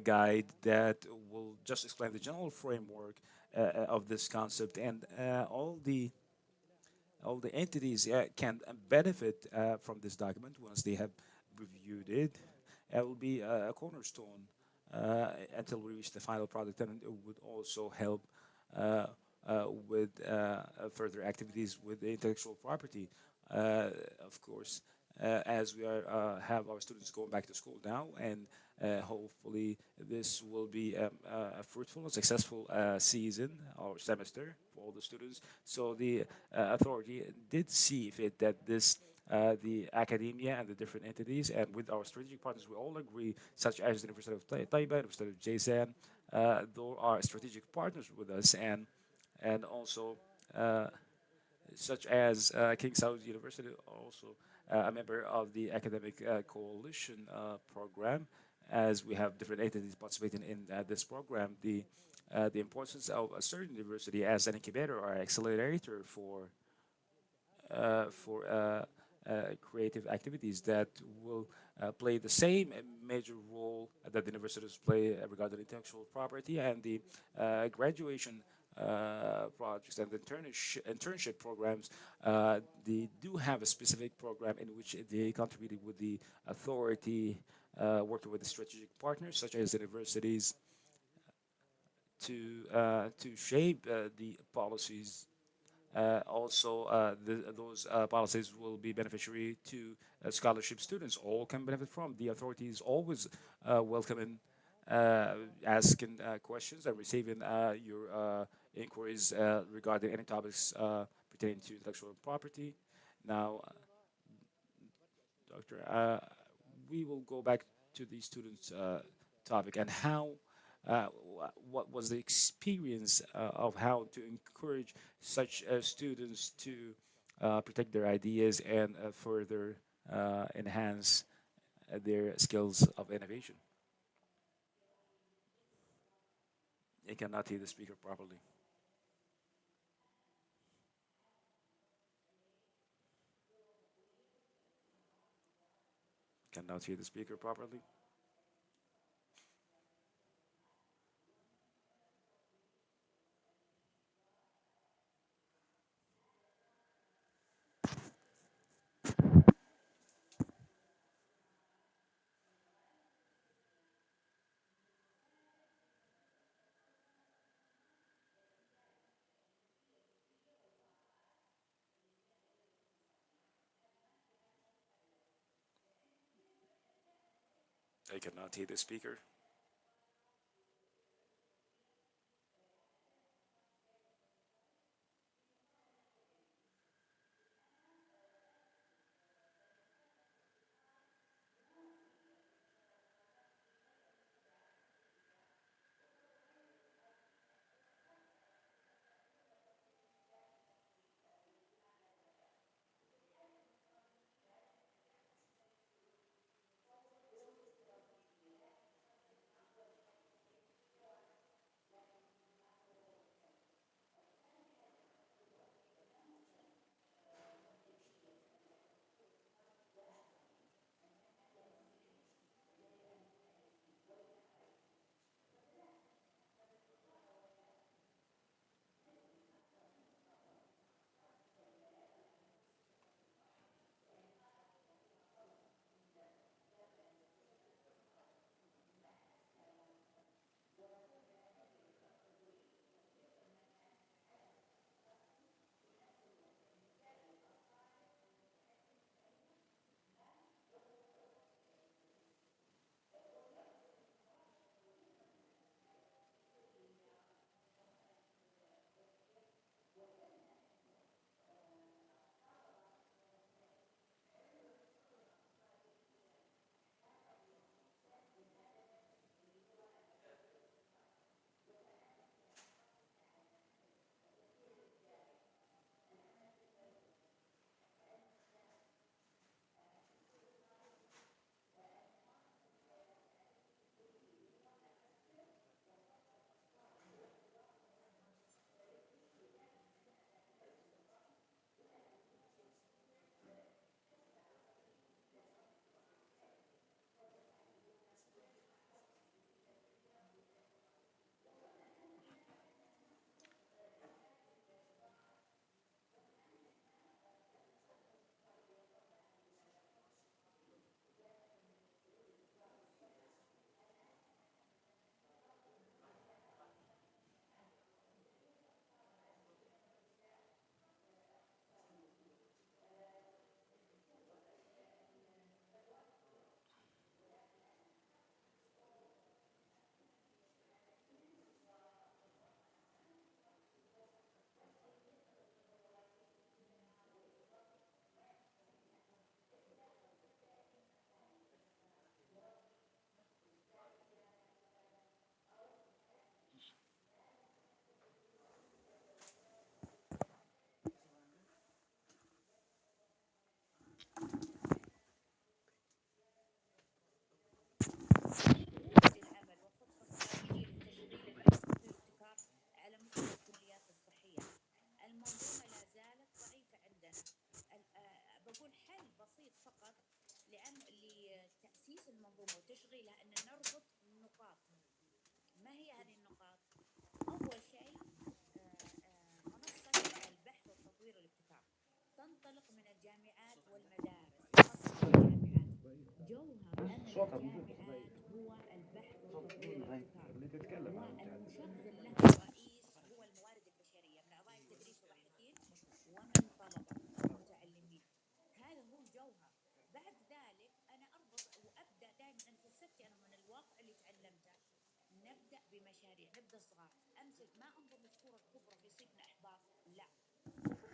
guide that will just explain the general framework of this concept, and all the entities can benefit from this document once they have reviewed it. It will be a cornerstone until we reach the final product, and it would also help uh, with further activities with the intellectual property. Of course, as we are have our students going back to school now, and hopefully this will be a fruitful and successful season or semester for all the students. So the authority did see fit that this the academia and the different entities, and with our strategic partners, we all agree, such as the University of Taiba, University of Jazan, those are strategic partners with us, and also uh, such as King Saud University, also a member of the academic coalition program. As we have different entities participating in this program, the importance of a certain university as an incubator or accelerator for creative activities that will play the same major role that the universities play regarding intellectual property, and the graduation projects and the internship programs. They do have a specific program in which they contributed with the authority, working with the strategic partners such as universities to shape the policies. Also, those policies will be beneficiary to scholarship students. All can benefit from. The authority is always welcoming, asking questions and receiving your inquiries regarding any topics pertaining to intellectual property. Now, Doctor, we will go back to the students' topic and how what was the experience of how to encourage such students to protect their ideas and further enhance their skills of innovation. I cannot hear the speaker properly. Cannot hear the speaker properly. I cannot hear the speaker. العمل وخطة استراتيجية لتشغيل الأشخاص بالابتكار على مستوى الكليات الصحية. المنظومة لا زالت ضعيفة عندنا. بقول حل بسيط فقط لتأسيس المنظومة وتشغيلها أن نربط نقاط. ما هي هذه النقاط؟ أول شيء منصة البحث والتطوير والابتكار تنطلق من الجامعات والمدارس، خاصة الجامعات. جوهر أمل الجامعات هو البحث والتطوير والابتكار، والمشغل له الرئيس هو الموارد البشرية من أعضاء التدريس وباحثين ومن طلبة ومتعلمين. هذا هو الجوهر. بعد ذلك أنا أربط وأبدأ دائما، أنا فلسفتي أنا من الواقع اللي تعلمته، نبدأ بمشاريع، نبدأ صغار، أمسك ما أنظر للصورة الكبرى فيصيبنا إحباط، لا،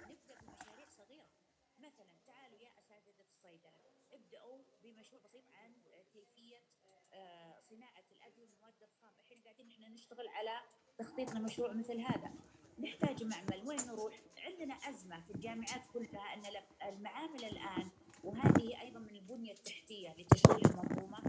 نبدأ بمشاريع صغيرة. مثلا تعالوا يا أساتذة الصيدلة، ابدأوا بمشروع بسيط عن كيفية صناعة الأدوية من المواد الخام. الحين قاعدين إحنا نشتغل على تخطيط لمشروع مثل هذا. نحتاج معمل، وين نروح؟ عندنا أزمة في الجامعات كلها أن المعامل الآن، وهذه أيضا من البنية التحتية لتشغيل المنظومة،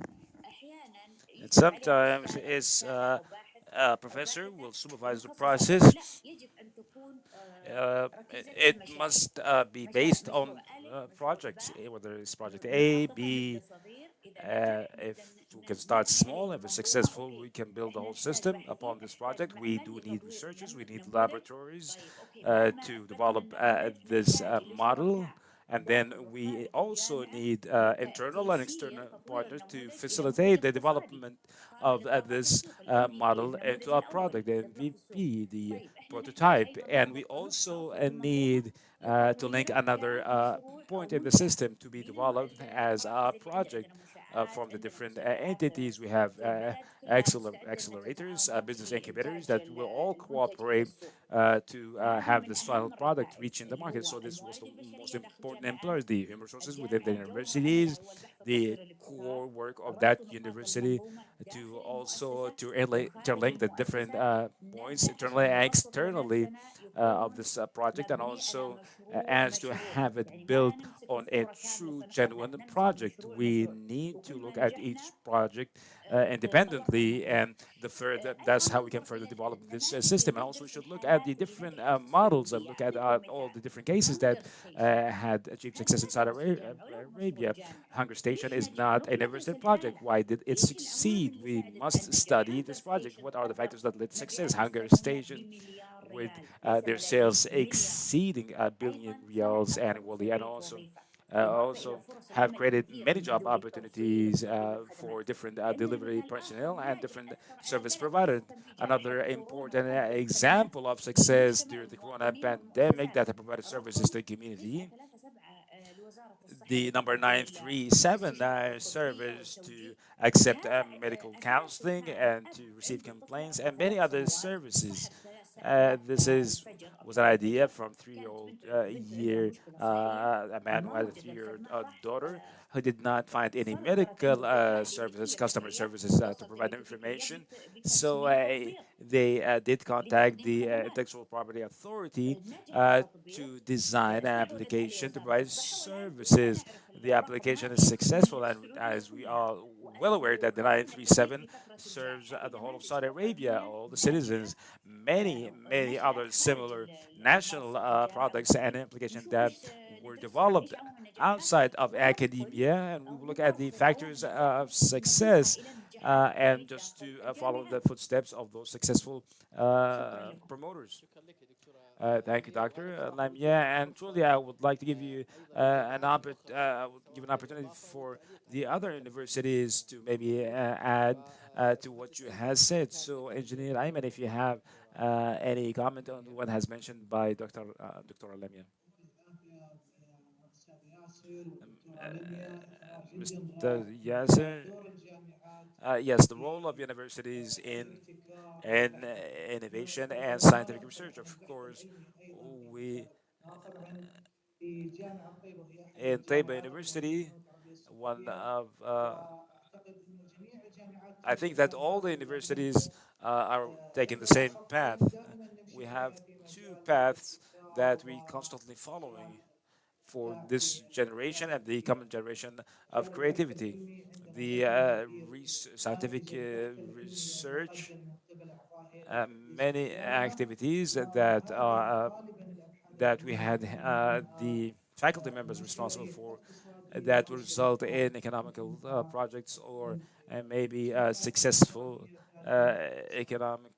أحيانا And يكون عليها sometimes أستاذ أو is أستاذة أو باحث a أو professor باحثة will supervise the متخصصة. process. لا، يجب أن تكون ركيزتها It المشاريع. must be based مشروع on ألف، مشروع projects, باء، whether it's project A, نخططها B, نبدأ صغير إذا نجح If نقدر we can start ننقل small, if it's المنظومة. successful, أوكي we can build the إحنا whole system upon this project. We ما do نجي need تطوير، researchers, we need ننقله. laboratories طيب أوكي بعد ما to أثبتنا develop إن البروجكت this محتاج إلى model. شركاء And then داخل we وخارج also الجامعة need internal and لتيسير external تطوير partners to النموذج إلى facilitate نموذج the اقتصادي development قابل of للطاقة في this السوق، الMVP model النموذج into a الأول product, the لتطبيق في السوق. MVP, the طيب احنا نحتاج prototype. ايضا And we نضبط النسخة also في المنظومة need to link لتطويره another كمشروع او point in the منشأة. system to be ايوه developed as a المراكز اللي project عندنا منشآت، from the عندنا different منتجعات entities. We have في البلد كلها مستعدة انها accelerators, تتعاون business incubators لإنتاج that will all المنتج الى cooperate السوق. to هذا have من this final اهم product الركائز reaching the اللي market. هو So this was الموارد the most البشرية داخل important الجامعات. employers, the human resources within the الجامعة جوهرها universities, هو البحث the والتطوير الابتكار. core work of that ربط نقاط university المنظومة to داخل also المؤسسة to وخارج interlink the different المؤسسة. points نبدأ internally عشان and نخطط externally لهدفنا of يكون this project, and مبني على also مشروع as to مشروع. have it يعني ما built نمسك on a الصورة كاملة true, فنقول لا، genuine نمسك project. مشروع We مشروع. need to وكل look ما at each نجحنا project تطورنا independently, المنظومة. and the further that's ايضا how we can ننظر further الى develop this النماذج system. And اللي also we تدرس should look at the الحالات اللي different نجحت models and السلبية. look at اعطيكم all the مثال: different cases that هانجر ستيشن had achieved هذه success ما in Saudi تدرس في جامعة ولو في مشروع Arabia. جامعي. Hunger Station ليش is نجح؟ not a ندرس university project. الحالة. Why did it ايش العوامل succeed? اللي We ساعدت؟ must النجاح study هانجر this project. ستيشن What are the طبق factors that led to success? مبيعاته Hunger السنوية Station, بمليار with ريال، ليس their ملايين، sales مليار. exceeding a billion ايضا صنع reals اكبر من annually, and 700 also وظيفة، اضافة الى also فرص have العمل created الكثيرة many من job دور التوصيل opportunities وتقديم for الخدمات. different عندنا delivery مثال آخر personnel and ناجح different أكثر على service البلد providers. خاصة في جامعات Another كورونا important وقدم خدمات example of success للمجتمع during the Corona والمواطنين pandemic والمؤسسات. that have provided services رقم to the community, 937 لوزارة الصحة the number للتقدم إلى 937 الاستشارات الطبية service to والتوجيه. accept هذا medical أثبات counseling سبحان and to الأب receive عنده طفلة complaints عمرها and many 3 other سنوات services. صحت 3 ساعات This is الفجر أو was an قبل idea الفجر. from كانت three-year-old بنته عندها year مشكلة صحية a man who وما had a وجد three-year الخدمة، راح daughter who did not find any صدرت عنده medical طلاب services, ديناميكية customer فكرية services to وصلت provide them ديناميكية information. So بتصميم تطبيق they did contact لتقديم the خدمات. intellectual property authority نجح التطبيق. to design an استحوذت عليه application to وزارة provide الصحة، والآن كلنا services. نعرف The الرقم application هذا is يخدم successful, and السعودية as we كلها. are well aware وأثبتوا that the خدمة التوجيه 937 في فترة serves الجائحة. the whole of نماذج Saudi Arabia, تطبيقية all the ناجحة citizens, many ونشأت other خارج similar الكامباس national في الجامعة. products and وكيف applications نشوف that ايش were نجاحها، developed ايش عوامل نجاحها، outside of وندخل academia, and we او will look at the نواصل او factors of ننتقل success, ونسعى الى النجاحات and هذه just to داخل follow الجامعات. the footsteps of those successful شكرا لكم. promoters. شكرا لك يا دكتورة Thank you, لمياء، وأنا Dr. بصراحة ودي Lamia. أضيف And نقطة truly, I would like to give you أيضا للجامعات الأخرى، I would give an سواء opportunity للإضافة for والتعليق the على ما other تفضلتم universities به. to maybe add to what you have بتسألني said. كان So, ذكر Engineer Ayman, if you الدكتورة have any comment on لمياء. what has mentioned by Dr. Lamia. Mr. Yasser, yes, the role of universities in innovation and scientific research. Of course, we in Taiba University, one of I think that all the universities are taking the same path. We have two paths that we constantly following for this generation and the coming generation of creativity. The scientific research, many activities that we had the faculty members responsible for that will result in economical projects or maybe successful uh, economic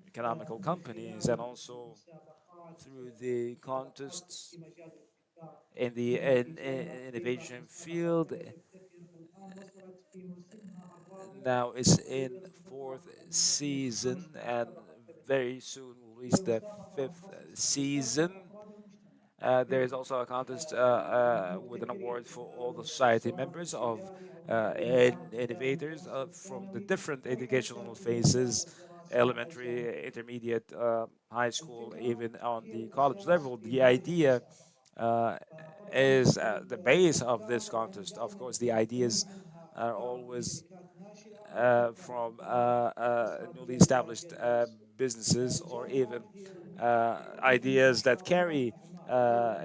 economical companies, and also through the contests in the innovation field. Now it's in fourth season, and very soon will reach the fifth season. There is also a contest with an award for all the society members of innovators from the different educational phases, elementary, intermediate, high school, even on the college level. The idea uh, is the base of this contest. Of course, the ideas are always from newly established businesses, or even ideas that carry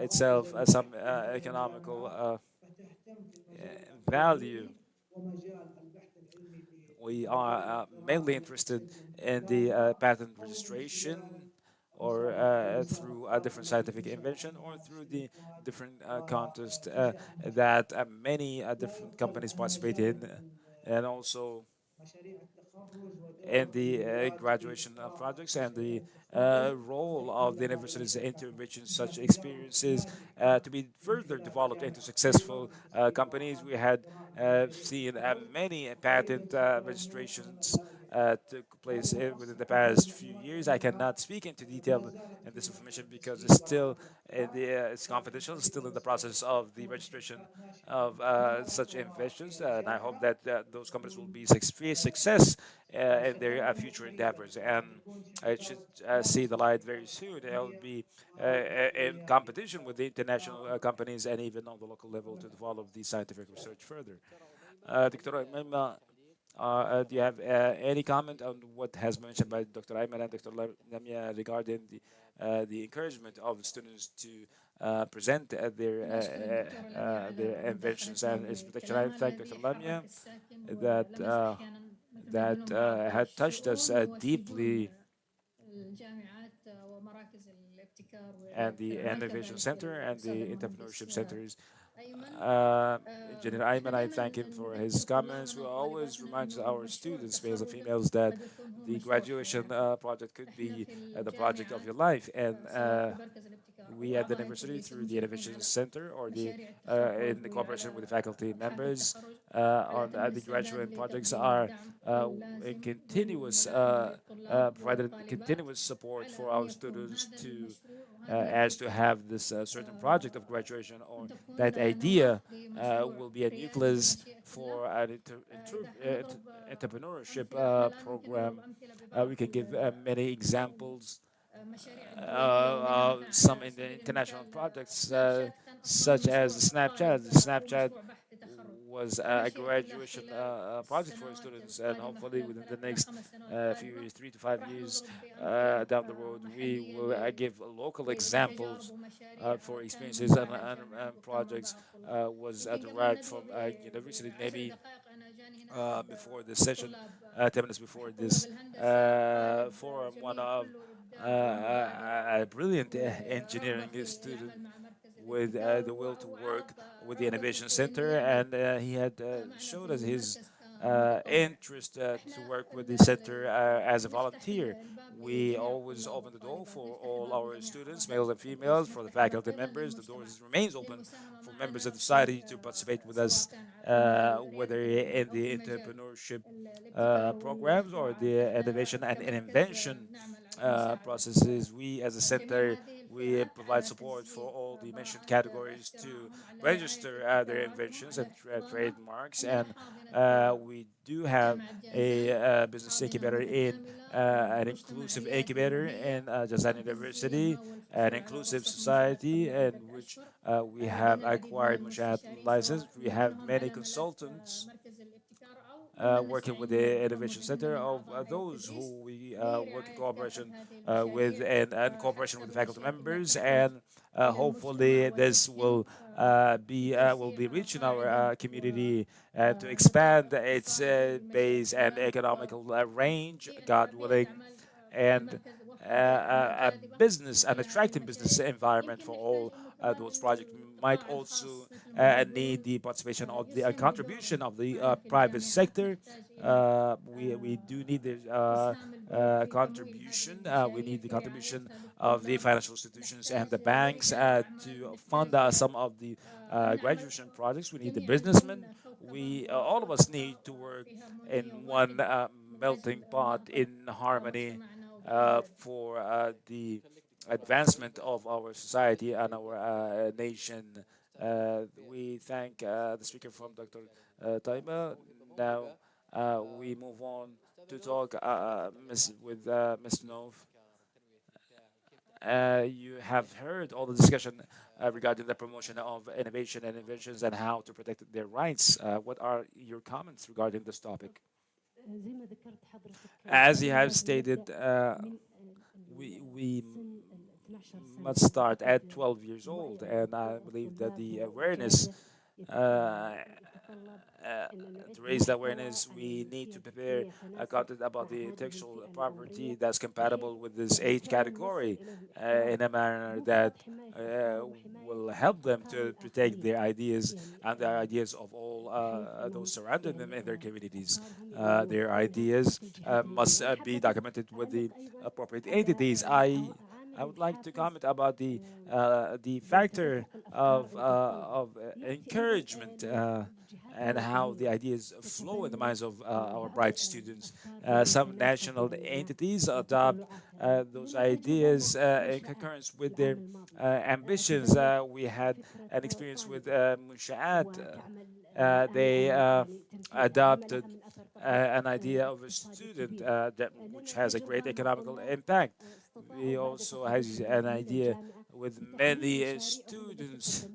itself some economical value. We are mainly interested in the patent registration or through a different scientific invention, or through the different contest that many different companies participate in, and also in the graduation projects and the role of the universities into enriching such experiences to be further developed into successful companies. We had seen many patent registrations took place within the past few years. I cannot speak into detail in this information because it's still it's confidential, it's still in the process of the registration of such inventions, and I hope that those companies will be success in their future endeavors, and it should see the light very soon. It will be in competition with the international companies and even on the local level to develop the scientific research further. Dr. Imam, do you have any comment on what has been mentioned by Dr. Ayman and Dr. Lamia regarding the encouragement of students to present their inventions and its protection? I thank Dr. Lamia that had touched us deeply, and the Innovation Center and the Entrepreneurship Centers. Engineer Ayman, I thank him for his comments. We always remind our students, males and females, that the graduation project could be the project of your life, and we at the university through the Innovation Center or the in the cooperation with the faculty members on the graduate projects are in continuous provided continuous support for our students to as to have this certain project of graduation, or that idea will be a nucleus for an entrepreneurship program. We can give many examples, some in the international projects, such as Snapchat. Snapchat was a graduation project for students, and hopefully within the next few years, 3 to 5 years down the road, we will give local examples for experiences and projects was derived from university. Maybe before this session, 10 minutes before this forum, one of a brilliant engineering student with the will to work with the Innovation Center, and he had showed us his interest to work with the center as a volunteer. We always open the door for all our students, males and females, for the faculty members. The doors remains open for members of the society to participate with us, whether in the entrepreneurship programs or the innovation and invention processes. We, as a center, we provide support for all the mentioned categories to register their inventions and trademarks, and we do have a business incubator in an inclusive incubator in Jazan University, an inclusive society in which we have acquired Mushat license. We have many consultants working with the Innovation Center of those who we work in cooperation with, and cooperation with the faculty members, and hopefully this will be reaching our community to expand its base and economical range, God willing, and an attractive business environment for all those projects. Might also need the participation of the contribution of the private sector. We do need the contribution. We need the contribution of the financial institutions and the banks to fund some of the graduation projects. We need the businessmen. We all of us need to work in one melting pot in harmony for the advancement of our society and our nation. We thank the speaker from Dr. Taiba. Now we move on to talk with Mr. Nov. You have heard all the discussion regarding the promotion of innovation and inventions and how to protect their rights. What are your comments regarding this topic? As you have stated, we must start at 12 years old, and I believe that the awareness to raise the awareness, we need to prepare content about the intellectual property that's compatible with this age category in a manner that will help them to protect their ideas and the ideas of all those surrounding them in their communities. Their ideas must be documented with the appropriate entities. I would like to comment about the factor of encouragement and how the ideas flow in the minds of our bright students. Some national entities adopt those ideas in concurrence with their ambitions. We had an experience with Munshaat. They adopted an idea of a student which has a great economical impact. We also has an idea with many students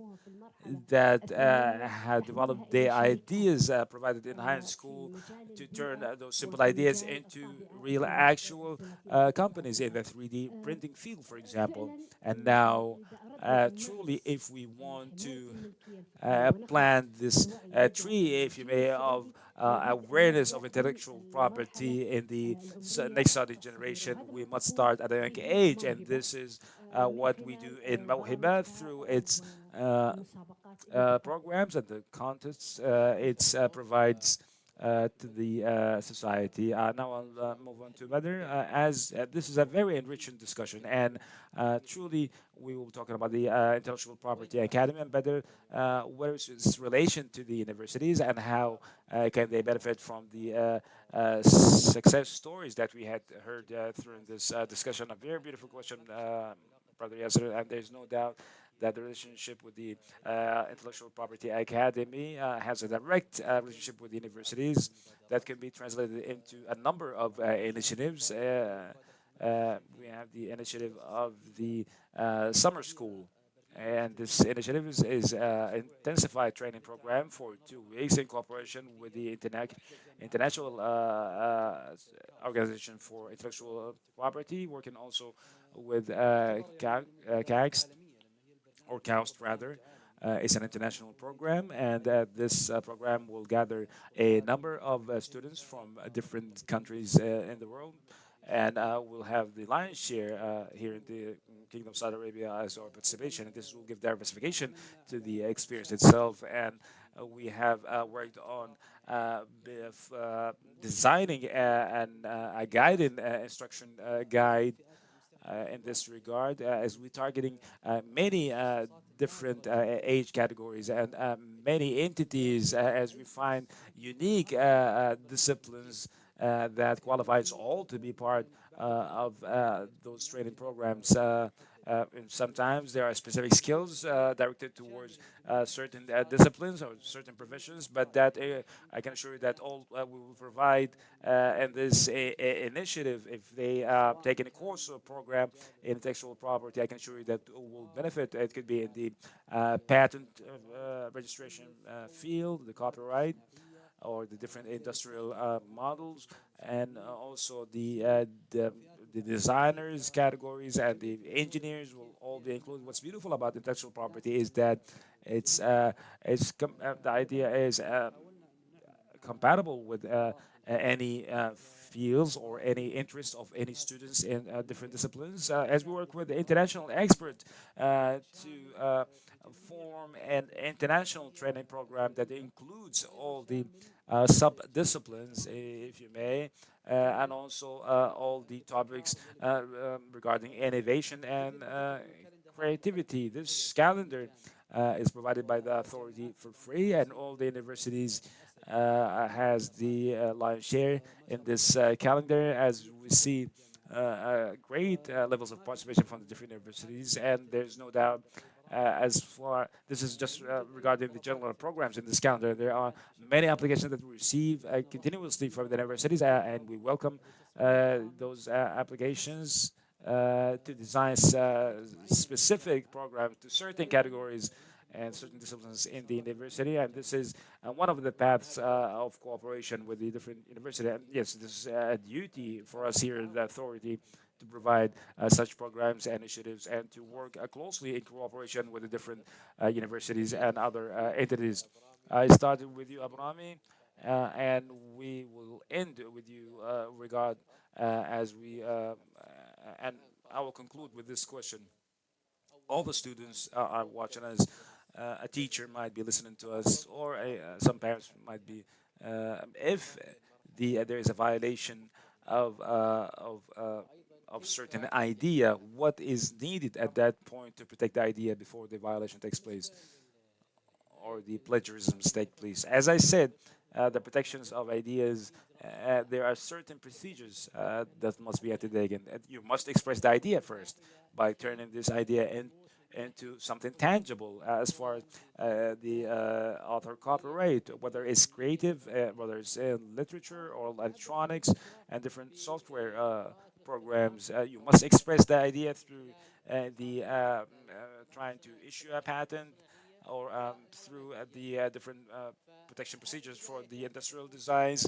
that had developed their ideas provided in high school to turn those simple ideas into real actual companies in the 3D printing field, for example. And now, truly, if we want to plant this tree, if you may, of awareness of intellectual property in the next study generation, we must start at a young age. And this is what we do in Mawhiba through its programs and the contests it provides to the society. Now I'll move on to Badr, as this is a very enriching discussion, and truly we will be talking about the Intellectual Property Academy and Badr, what is its relation to the universities and how can they benefit from the success stories that we had heard through this discussion. A very beautiful question, Brother Yasser, and there's no doubt that the relationship with the Intellectual Property Academy has a direct relationship with the universities that can be translated into a number of initiatives. We have the initiative of the summer school. And this initiative is intensified training program for 2 weeks in cooperation with the International Organization for Intellectual Property, working also with CAGS, or KAUST rather. It's an international program, and this program will gather a number of students from different countries in the world, and we'll have the lion's share here in the Kingdom of Saudi Arabia as our participation, and this will give diversification to the experience itself. And we have worked on designing a guided instruction guide in this regard, as we're targeting many different age categories and many entities, as we find unique disciplines that qualifies all to be part of those training programs. And sometimes there are specific skills directed towards certain disciplines or certain professions, but that I can assure you that all we will provide in this initiative, if they take any course or program in intellectual property, I can assure you that will benefit. It could be in the patent registration field, the copyright, or the different industrial models, and also the designers categories and the engineers will all be included. What's beautiful about intellectual property is that the idea is compatible with any fields or any interest of any students in different disciplines. As we work with the international experts to form an international training program that includes all the sub-disciplines, if you may, and also all the topics regarding innovation and creativity. This calendar is provided by the authority for free, and all the universities has the lion's share in this calendar, as we see great levels of participation from the different universities, and there's no doubt as far this is just regarding the general programs in this calendar. There are many applications that we receive continuously from the universities, and we welcome those applications to design specific programs to certain categories and certain disciplines in the university. And this is one of the paths of cooperation with the different universities. And yes, this is a duty for us here at the authority to provide such programs and initiatives and to work closely in cooperation with the different universities and other entities. I started with you, Abrami, and we will end with you, regard as we and I will conclude with this question. All the students are watching us. A teacher might be listening to us, or some parents might be. If there is a violation of uh, of uh, of certain idea, what is needed at that point to protect the idea before the violation takes place or the plagiarisms take place? As I said, the protections of ideas. There are certain procedures that must be undertaken. You must express the idea first by turning this idea into something tangible as far as the author copyright, whether it's creative, whether it's in literature or electronics and different software programs. You must express the idea through the trying to issue a patent or through the different protection procedures for the industrial designs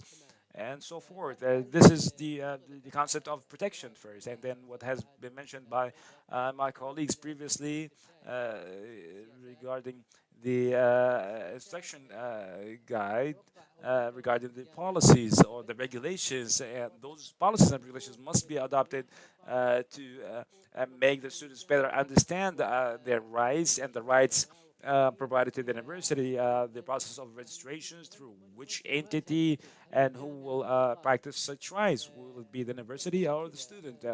and so forth. This is the concept of protection first, and then what has been mentioned by my colleagues previously regarding the instruction guide regarding the policies or the regulations, and those policies and regulations must be adopted to make the students better understand their rights and the rights provided to the university, the process of registrations through which entity and who will practice such rights. Will it be the university or the student?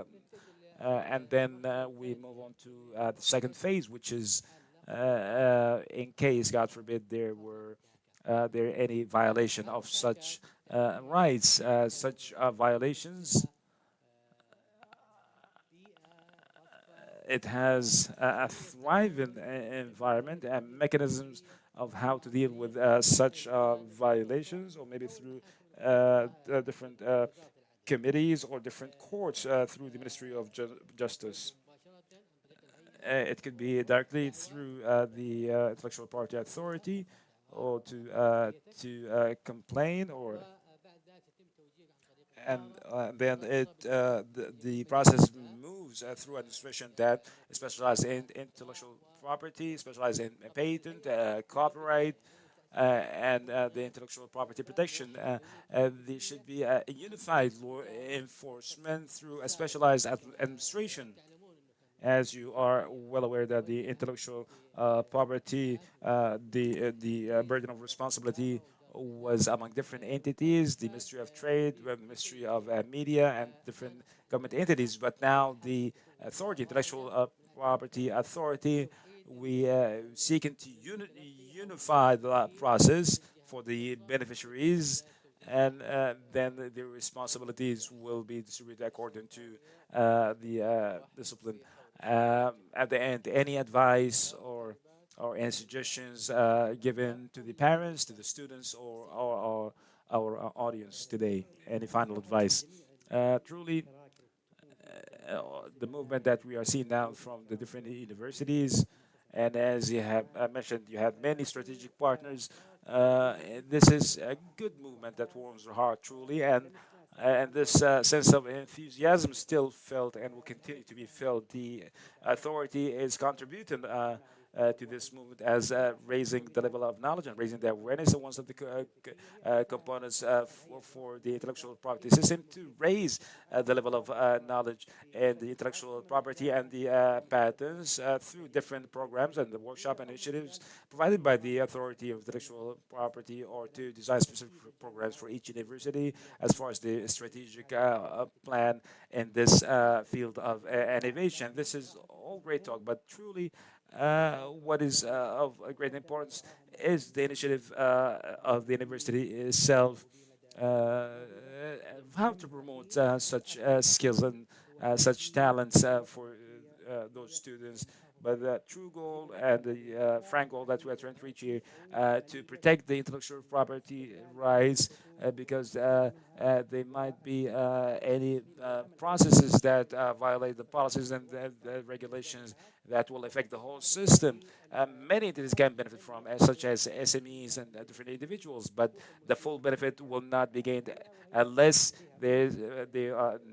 And then we move on to the second phase, which is in case, God forbid, there any violation of such rights, such violations. It has a thriving environment and mechanisms of how to deal with such violations, or maybe through different committees or different courts through the Ministry of Justice. It could be directly through the Intellectual Property Authority, or to complain, or and then the process moves through administration that specializes in intellectual property, specializes in patent, copyright, and the intellectual property protection. There should be a unified law enforcement through a specialized administration. As you are well aware that the intellectual property, the burden of responsibility was among different entities, the Ministry of Trade, the Ministry of Media, and different government entities. But now the authority, intellectual property authority, we seeking to unify the process for the beneficiaries, and then the responsibilities will be distributed according to the discipline. At the end, any advice or any suggestions given to the parents, to the students, or our audience today? Any final advice? Truly, the movement that we are seeing now from the different universities, and as you have mentioned, you have many strategic partners. This is a good movement that warms our heart truly, and this sense of enthusiasm still felt and will continue to be felt. The authority is contributing to this movement as raising the level of knowledge and raising the awareness of one of the components for the intellectual property system, to raise the level of knowledge and the intellectual property and the patents through different programs and the workshop initiatives provided by the authority of intellectual property, or to design specific programs for each university as far as the strategic plan in this field of innovation. This is all great talk, but truly what is of great importance is the initiative of the university itself, how to promote such skills and such talents for those students. But the true goal and the frank goal that we are trying to reach here, to protect the intellectual property rights, because there might be any processes that violate the policies and the regulations, that will affect the whole system. Many entities can benefit from, such as SMEs and different individuals, but the full benefit will not be gained unless they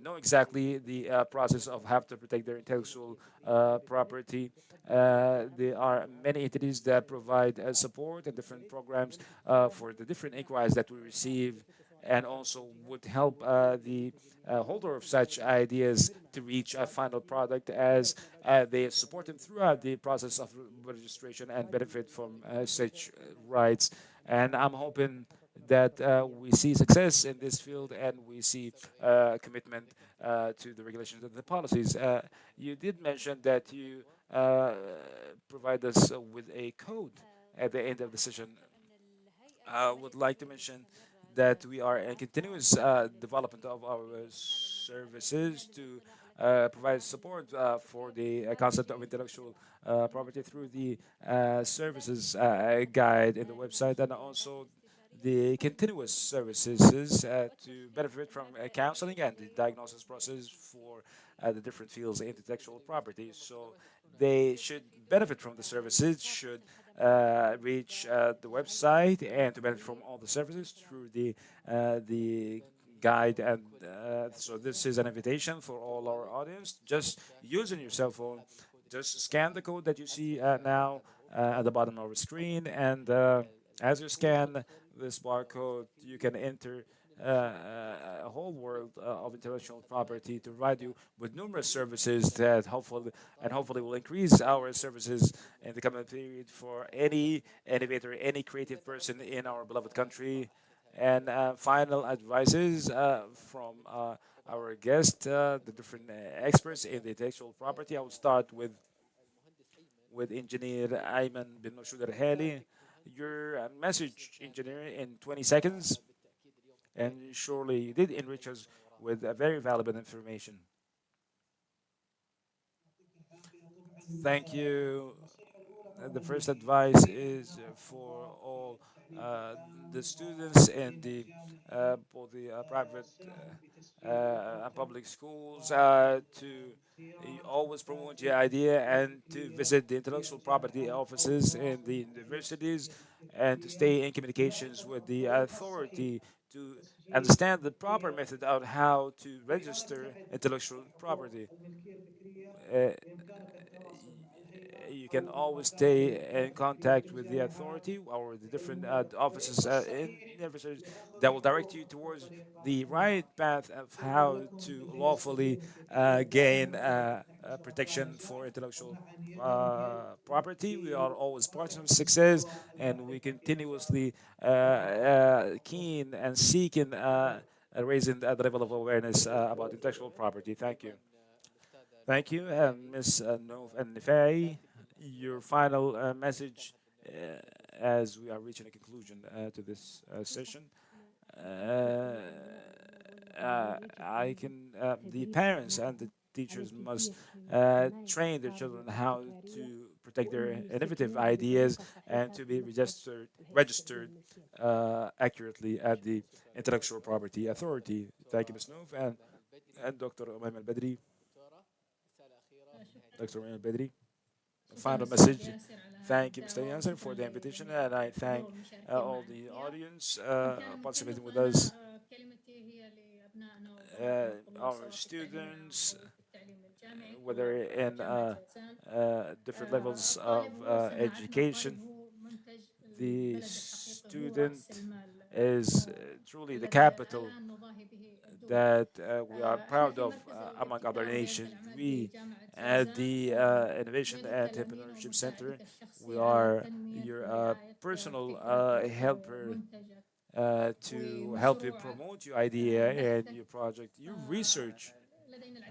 know exactly the process of how to protect their intellectual property. There are many entities that provide support and different programs for the different inquiries that we receive, and also would help the holder of such ideas to reach a final product as they support them throughout the process of registration and benefit from such rights. And I'm hoping that we see success in this field and we see commitment to the regulations and the policies. You did mention that you uh, provide us with a code at the end of the session. I would like to mention that we are in continuous development of our services to provide support for the concept of intellectual property through the services guide in the website, and also the continuous services to benefit from counseling and the diagnosis process for the different fields in intellectual property. So they should benefit from the services, should reach the website and to benefit from all the services through the guide. And so this is an invitation for all our audience. Just using your cell phone, just scan the code that you see now at the bottom of the screen, and as you scan this barcode, you can enter a whole world of intellectual property to provide you with numerous services that hopefully will increase our services in the coming period for any innovator, any creative person in our beloved country. And final advices from our guest, the different experts in the intellectual property. I will start with Engineer Ayman bin Noshud Al-Hali. Your message, engineer, in 20 seconds. And surely you did enrich us with very valuable information. Thank you. The first advice is for all uh, the students and the both the private and public schools to always promote your idea and to visit the intellectual property offices in the universities and to stay in communications with the authority to understand the proper method of how to register intellectual property. Uh, you can always stay in contact with the authority or the different offices in universities that will direct you towards the right path of how to lawfully gain protection for intellectual property. We are always partners of success, and we continuously keen and seeking raising the level of awareness about intellectual property. Thank you. Thank you, Ms. Nov and Nifai. Your final message as we are reaching a conclusion to this session. Uh, the parents and the teachers must train their children how to protect their innovative ideas and to be registered accurately at the Intellectual Property Authority. Thank you, Ms. Nov, and Dr. Umaym Al-Badri. Dr. Umaym Al-Badri. Final message. Thank you, Mr. Jansen, for the invitation, and I thank all the audience participating with us, our students, whether in different levels of education. The student is truly the capital that we are proud of among other nations. We at the Innovation and Entrepreneurship Center, we are your personal helper to help you promote your idea and your project, your research.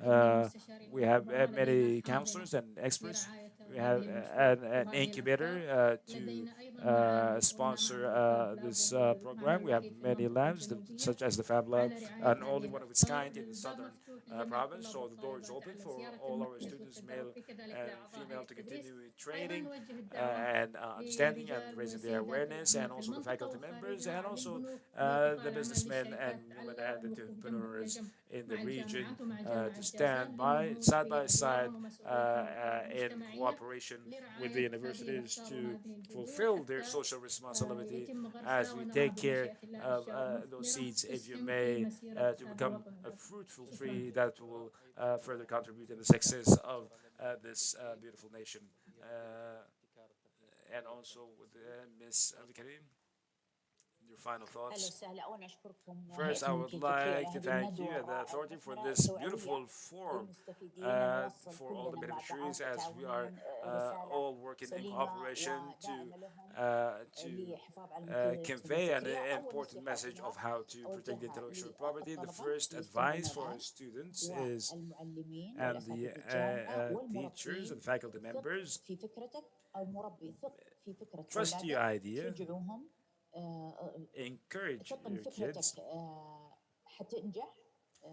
Uh, we have many counselors and experts We have an incubator to sponsor this program. We have many labs, such as the Fab Lab, and only one of its kind in the southern province. So the door is open for all our students, male and female, to continue training and understanding and raising their awareness, and also the faculty members, and also the businessmen and women and entrepreneurs in the region to stand side by side in cooperation with the universities to fulfill their social responsibility as we take care of those seeds, if you may, to become a fruitful tree that will further contribute in the success of this beautiful nation. And also with Miss Abdikarim, your final أهلا thoughts. وسهلا. أولا أشكركم First, I هيئة would الممكن تركيا like to لهذه thank you and the الندوة authority for المثمرة this التوعوية beautiful forum للمستفيدين نوصل for all the كلنا مع beneficiaries as we are تعاوننا رسالة all working in سليمة cooperation ودائمة لهم to للحفاظ على الملكية convey an الفكرية. أول important نصيحة message أقولها of how to protect the أوجهها intellectual property. The للطلبة first يستمعون advice for our الآن students is والمعلمين and the والأساتذة الجامعة teachers والمربين. and faculty ثق members, في فكرتك أو مربي، ثق في فكرة trust your أولادك، idea, شجعوهم، encourage ثق إن your kids, فكرتك حتنجح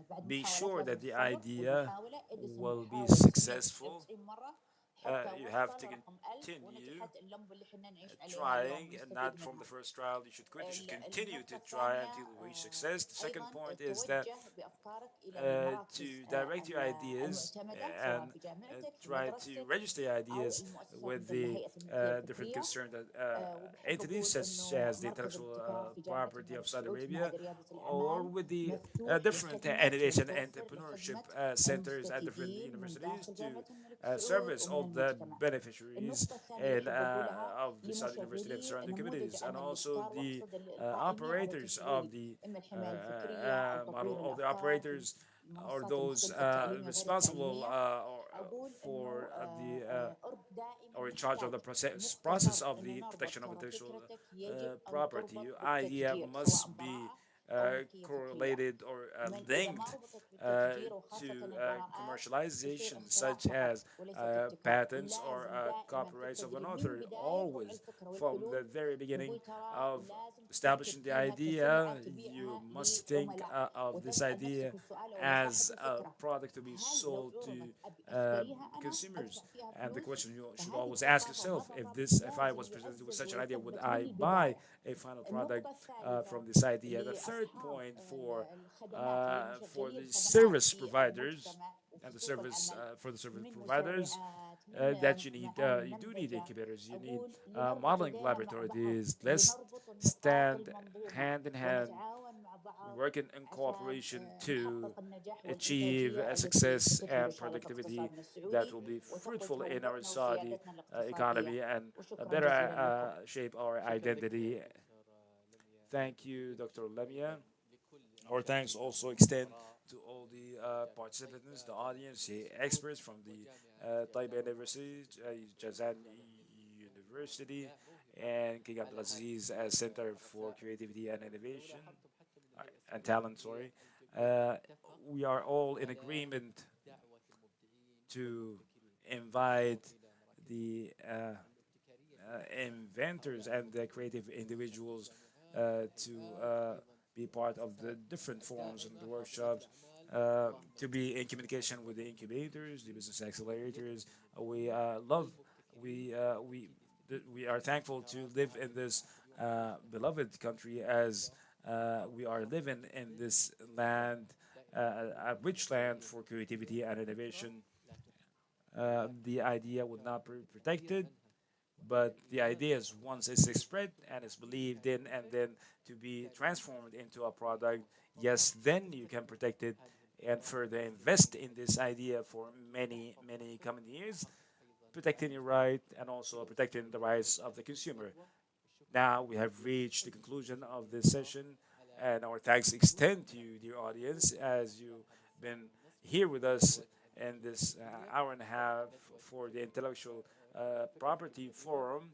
بعد be محاولات sure لازم that the تصرف idea والمحاولة ادرس will be المحاولة successful. 199 مرة حتى You have وصل to رقم 1000 continue ونجحت اللمبة اللي احنا نعيش عليها trying اليوم and نستفيد not from منها. the first trial. You should quit. You should continue to النقطة try الثانية until you reach success. The second أيضا point is that توجه بأفكارك إلى المراكز to direct your ideas المعتمدة and سواء في جامعتك في try to مدرستك register your أو ideas المؤسسات with مثل the هيئة الملكية different الفكرية. concerned وبحب entities أقول such إنه as the مركز intellectual الابتكار في جامعة property الملك of Saudi سعود Arabia, معهد ريادة or الأعمال with the مفتوح different للخدمة innovation and ومتوفر entrepreneurship لخدمة centers at different المستفيدين من universities داخل to جامعة الملك سعود service all ومن the المجتمع. beneficiaries النقطة الثانية and اللي أحب أقولها of the Saudi University and لمشغلي surrounding نموذج communities, and عمل also الابتكار، the وأقصد القائمين على operators of تسويق the إما الحماية الفكرية أو model, تطوير all the الأفكار في operators or المنصات those المختلفة التعليمية وغير responsible التعليمية. أقول for إنه the أرب دائما or in charge of نحتاج the process مقتضى of إنه the نربط protection of ترى intellectual فكرتك يجب أن property. تربط Your idea بالتشجير must سواء be براءة أو ملكية فكرية. correlated or من إذا ما linked ربطت بالتشجير وخاصة to البراءات commercialization, يصير اختراع such فقط as وليست ابتكار. patents or لازم دائما copyrights of an تبتدي من author. بداية وضع Always الفكرة from the والحلول. very beginning نقول ترى of لازم establishing the تفكر فيها كسلعة idea, you تبيعها must think للعملاء of this وتسأل idea نفسك السؤال أول as صاحب a الفكرة، product to be هل لو sold to عرضت أبي أشتريها أنا consumers. أدفع فيها And the فلوس؟ question you should فهذه always ask الثقافة yourself, مثلا if I لازم was presented with يعزز such an idea, would ويثبت من I buy البداية. a final product النقطة الثالثة from this idea? The third لأصحاب point الخدمات for لمشغلي the الخدمات service في providers المجتمع and the وفي سوق service العمل for the service من providers مشرعات that you need معايير you do need نمذجة. incubators, you need أقول لنربط modeling يدينا مع بعض، laboratories. Let's لنربط النقاط stand المنظومة hand in hand, ونتعاون مع بعض working in عشان cooperation to نحقق النجاح achieve والإنتاجية a التي success ستثمر إن and شاء الله في productivity اقتصادنا that السعودي will be وتقوية fruitful in our هويتنا Saudi وسيادتنا الاقتصادية. economy and وشكرا better جزيلا لكم. shape our identity. Thank you, Dr. Lemia. Our thanks also extend to all the participants, the audience, the experts from the Taipei University, Jazan University, and King Abdulaziz Center for Creativity and Innovation and Talent. Sorry, we are all in agreement to invite the inventors and the creative individuals to be part of the different forums and the workshops, to be in communication with the incubators, the business accelerators. We love, we are thankful to live in this beloved country as we are living in this land, a rich land for creativity and innovation. The idea would not be protected, but the idea is once it's spread and it's believed in and then to be transformed into a product, yes, then you can protect it and further invest in this idea for many, many coming years, protecting your right and also protecting the rights of the consumer. Now we have reached the conclusion of this session, and our thanks extend to you, dear audience, as you've been here with us in this hour and a half for the intellectual property forum.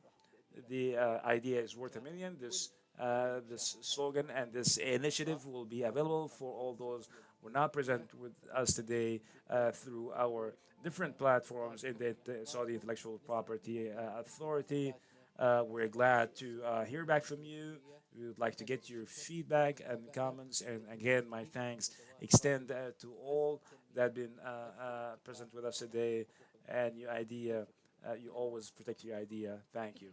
The idea is worth a million. This slogan and this initiative will be available for all those were not present with us today through our different platforms in the Saudi Intellectual Property Authority. We're glad to hear back from you. We would like to get your feedback and comments. And again, my thanks extend to all that have been present with us today. And your idea, you always protect your idea. Thank you.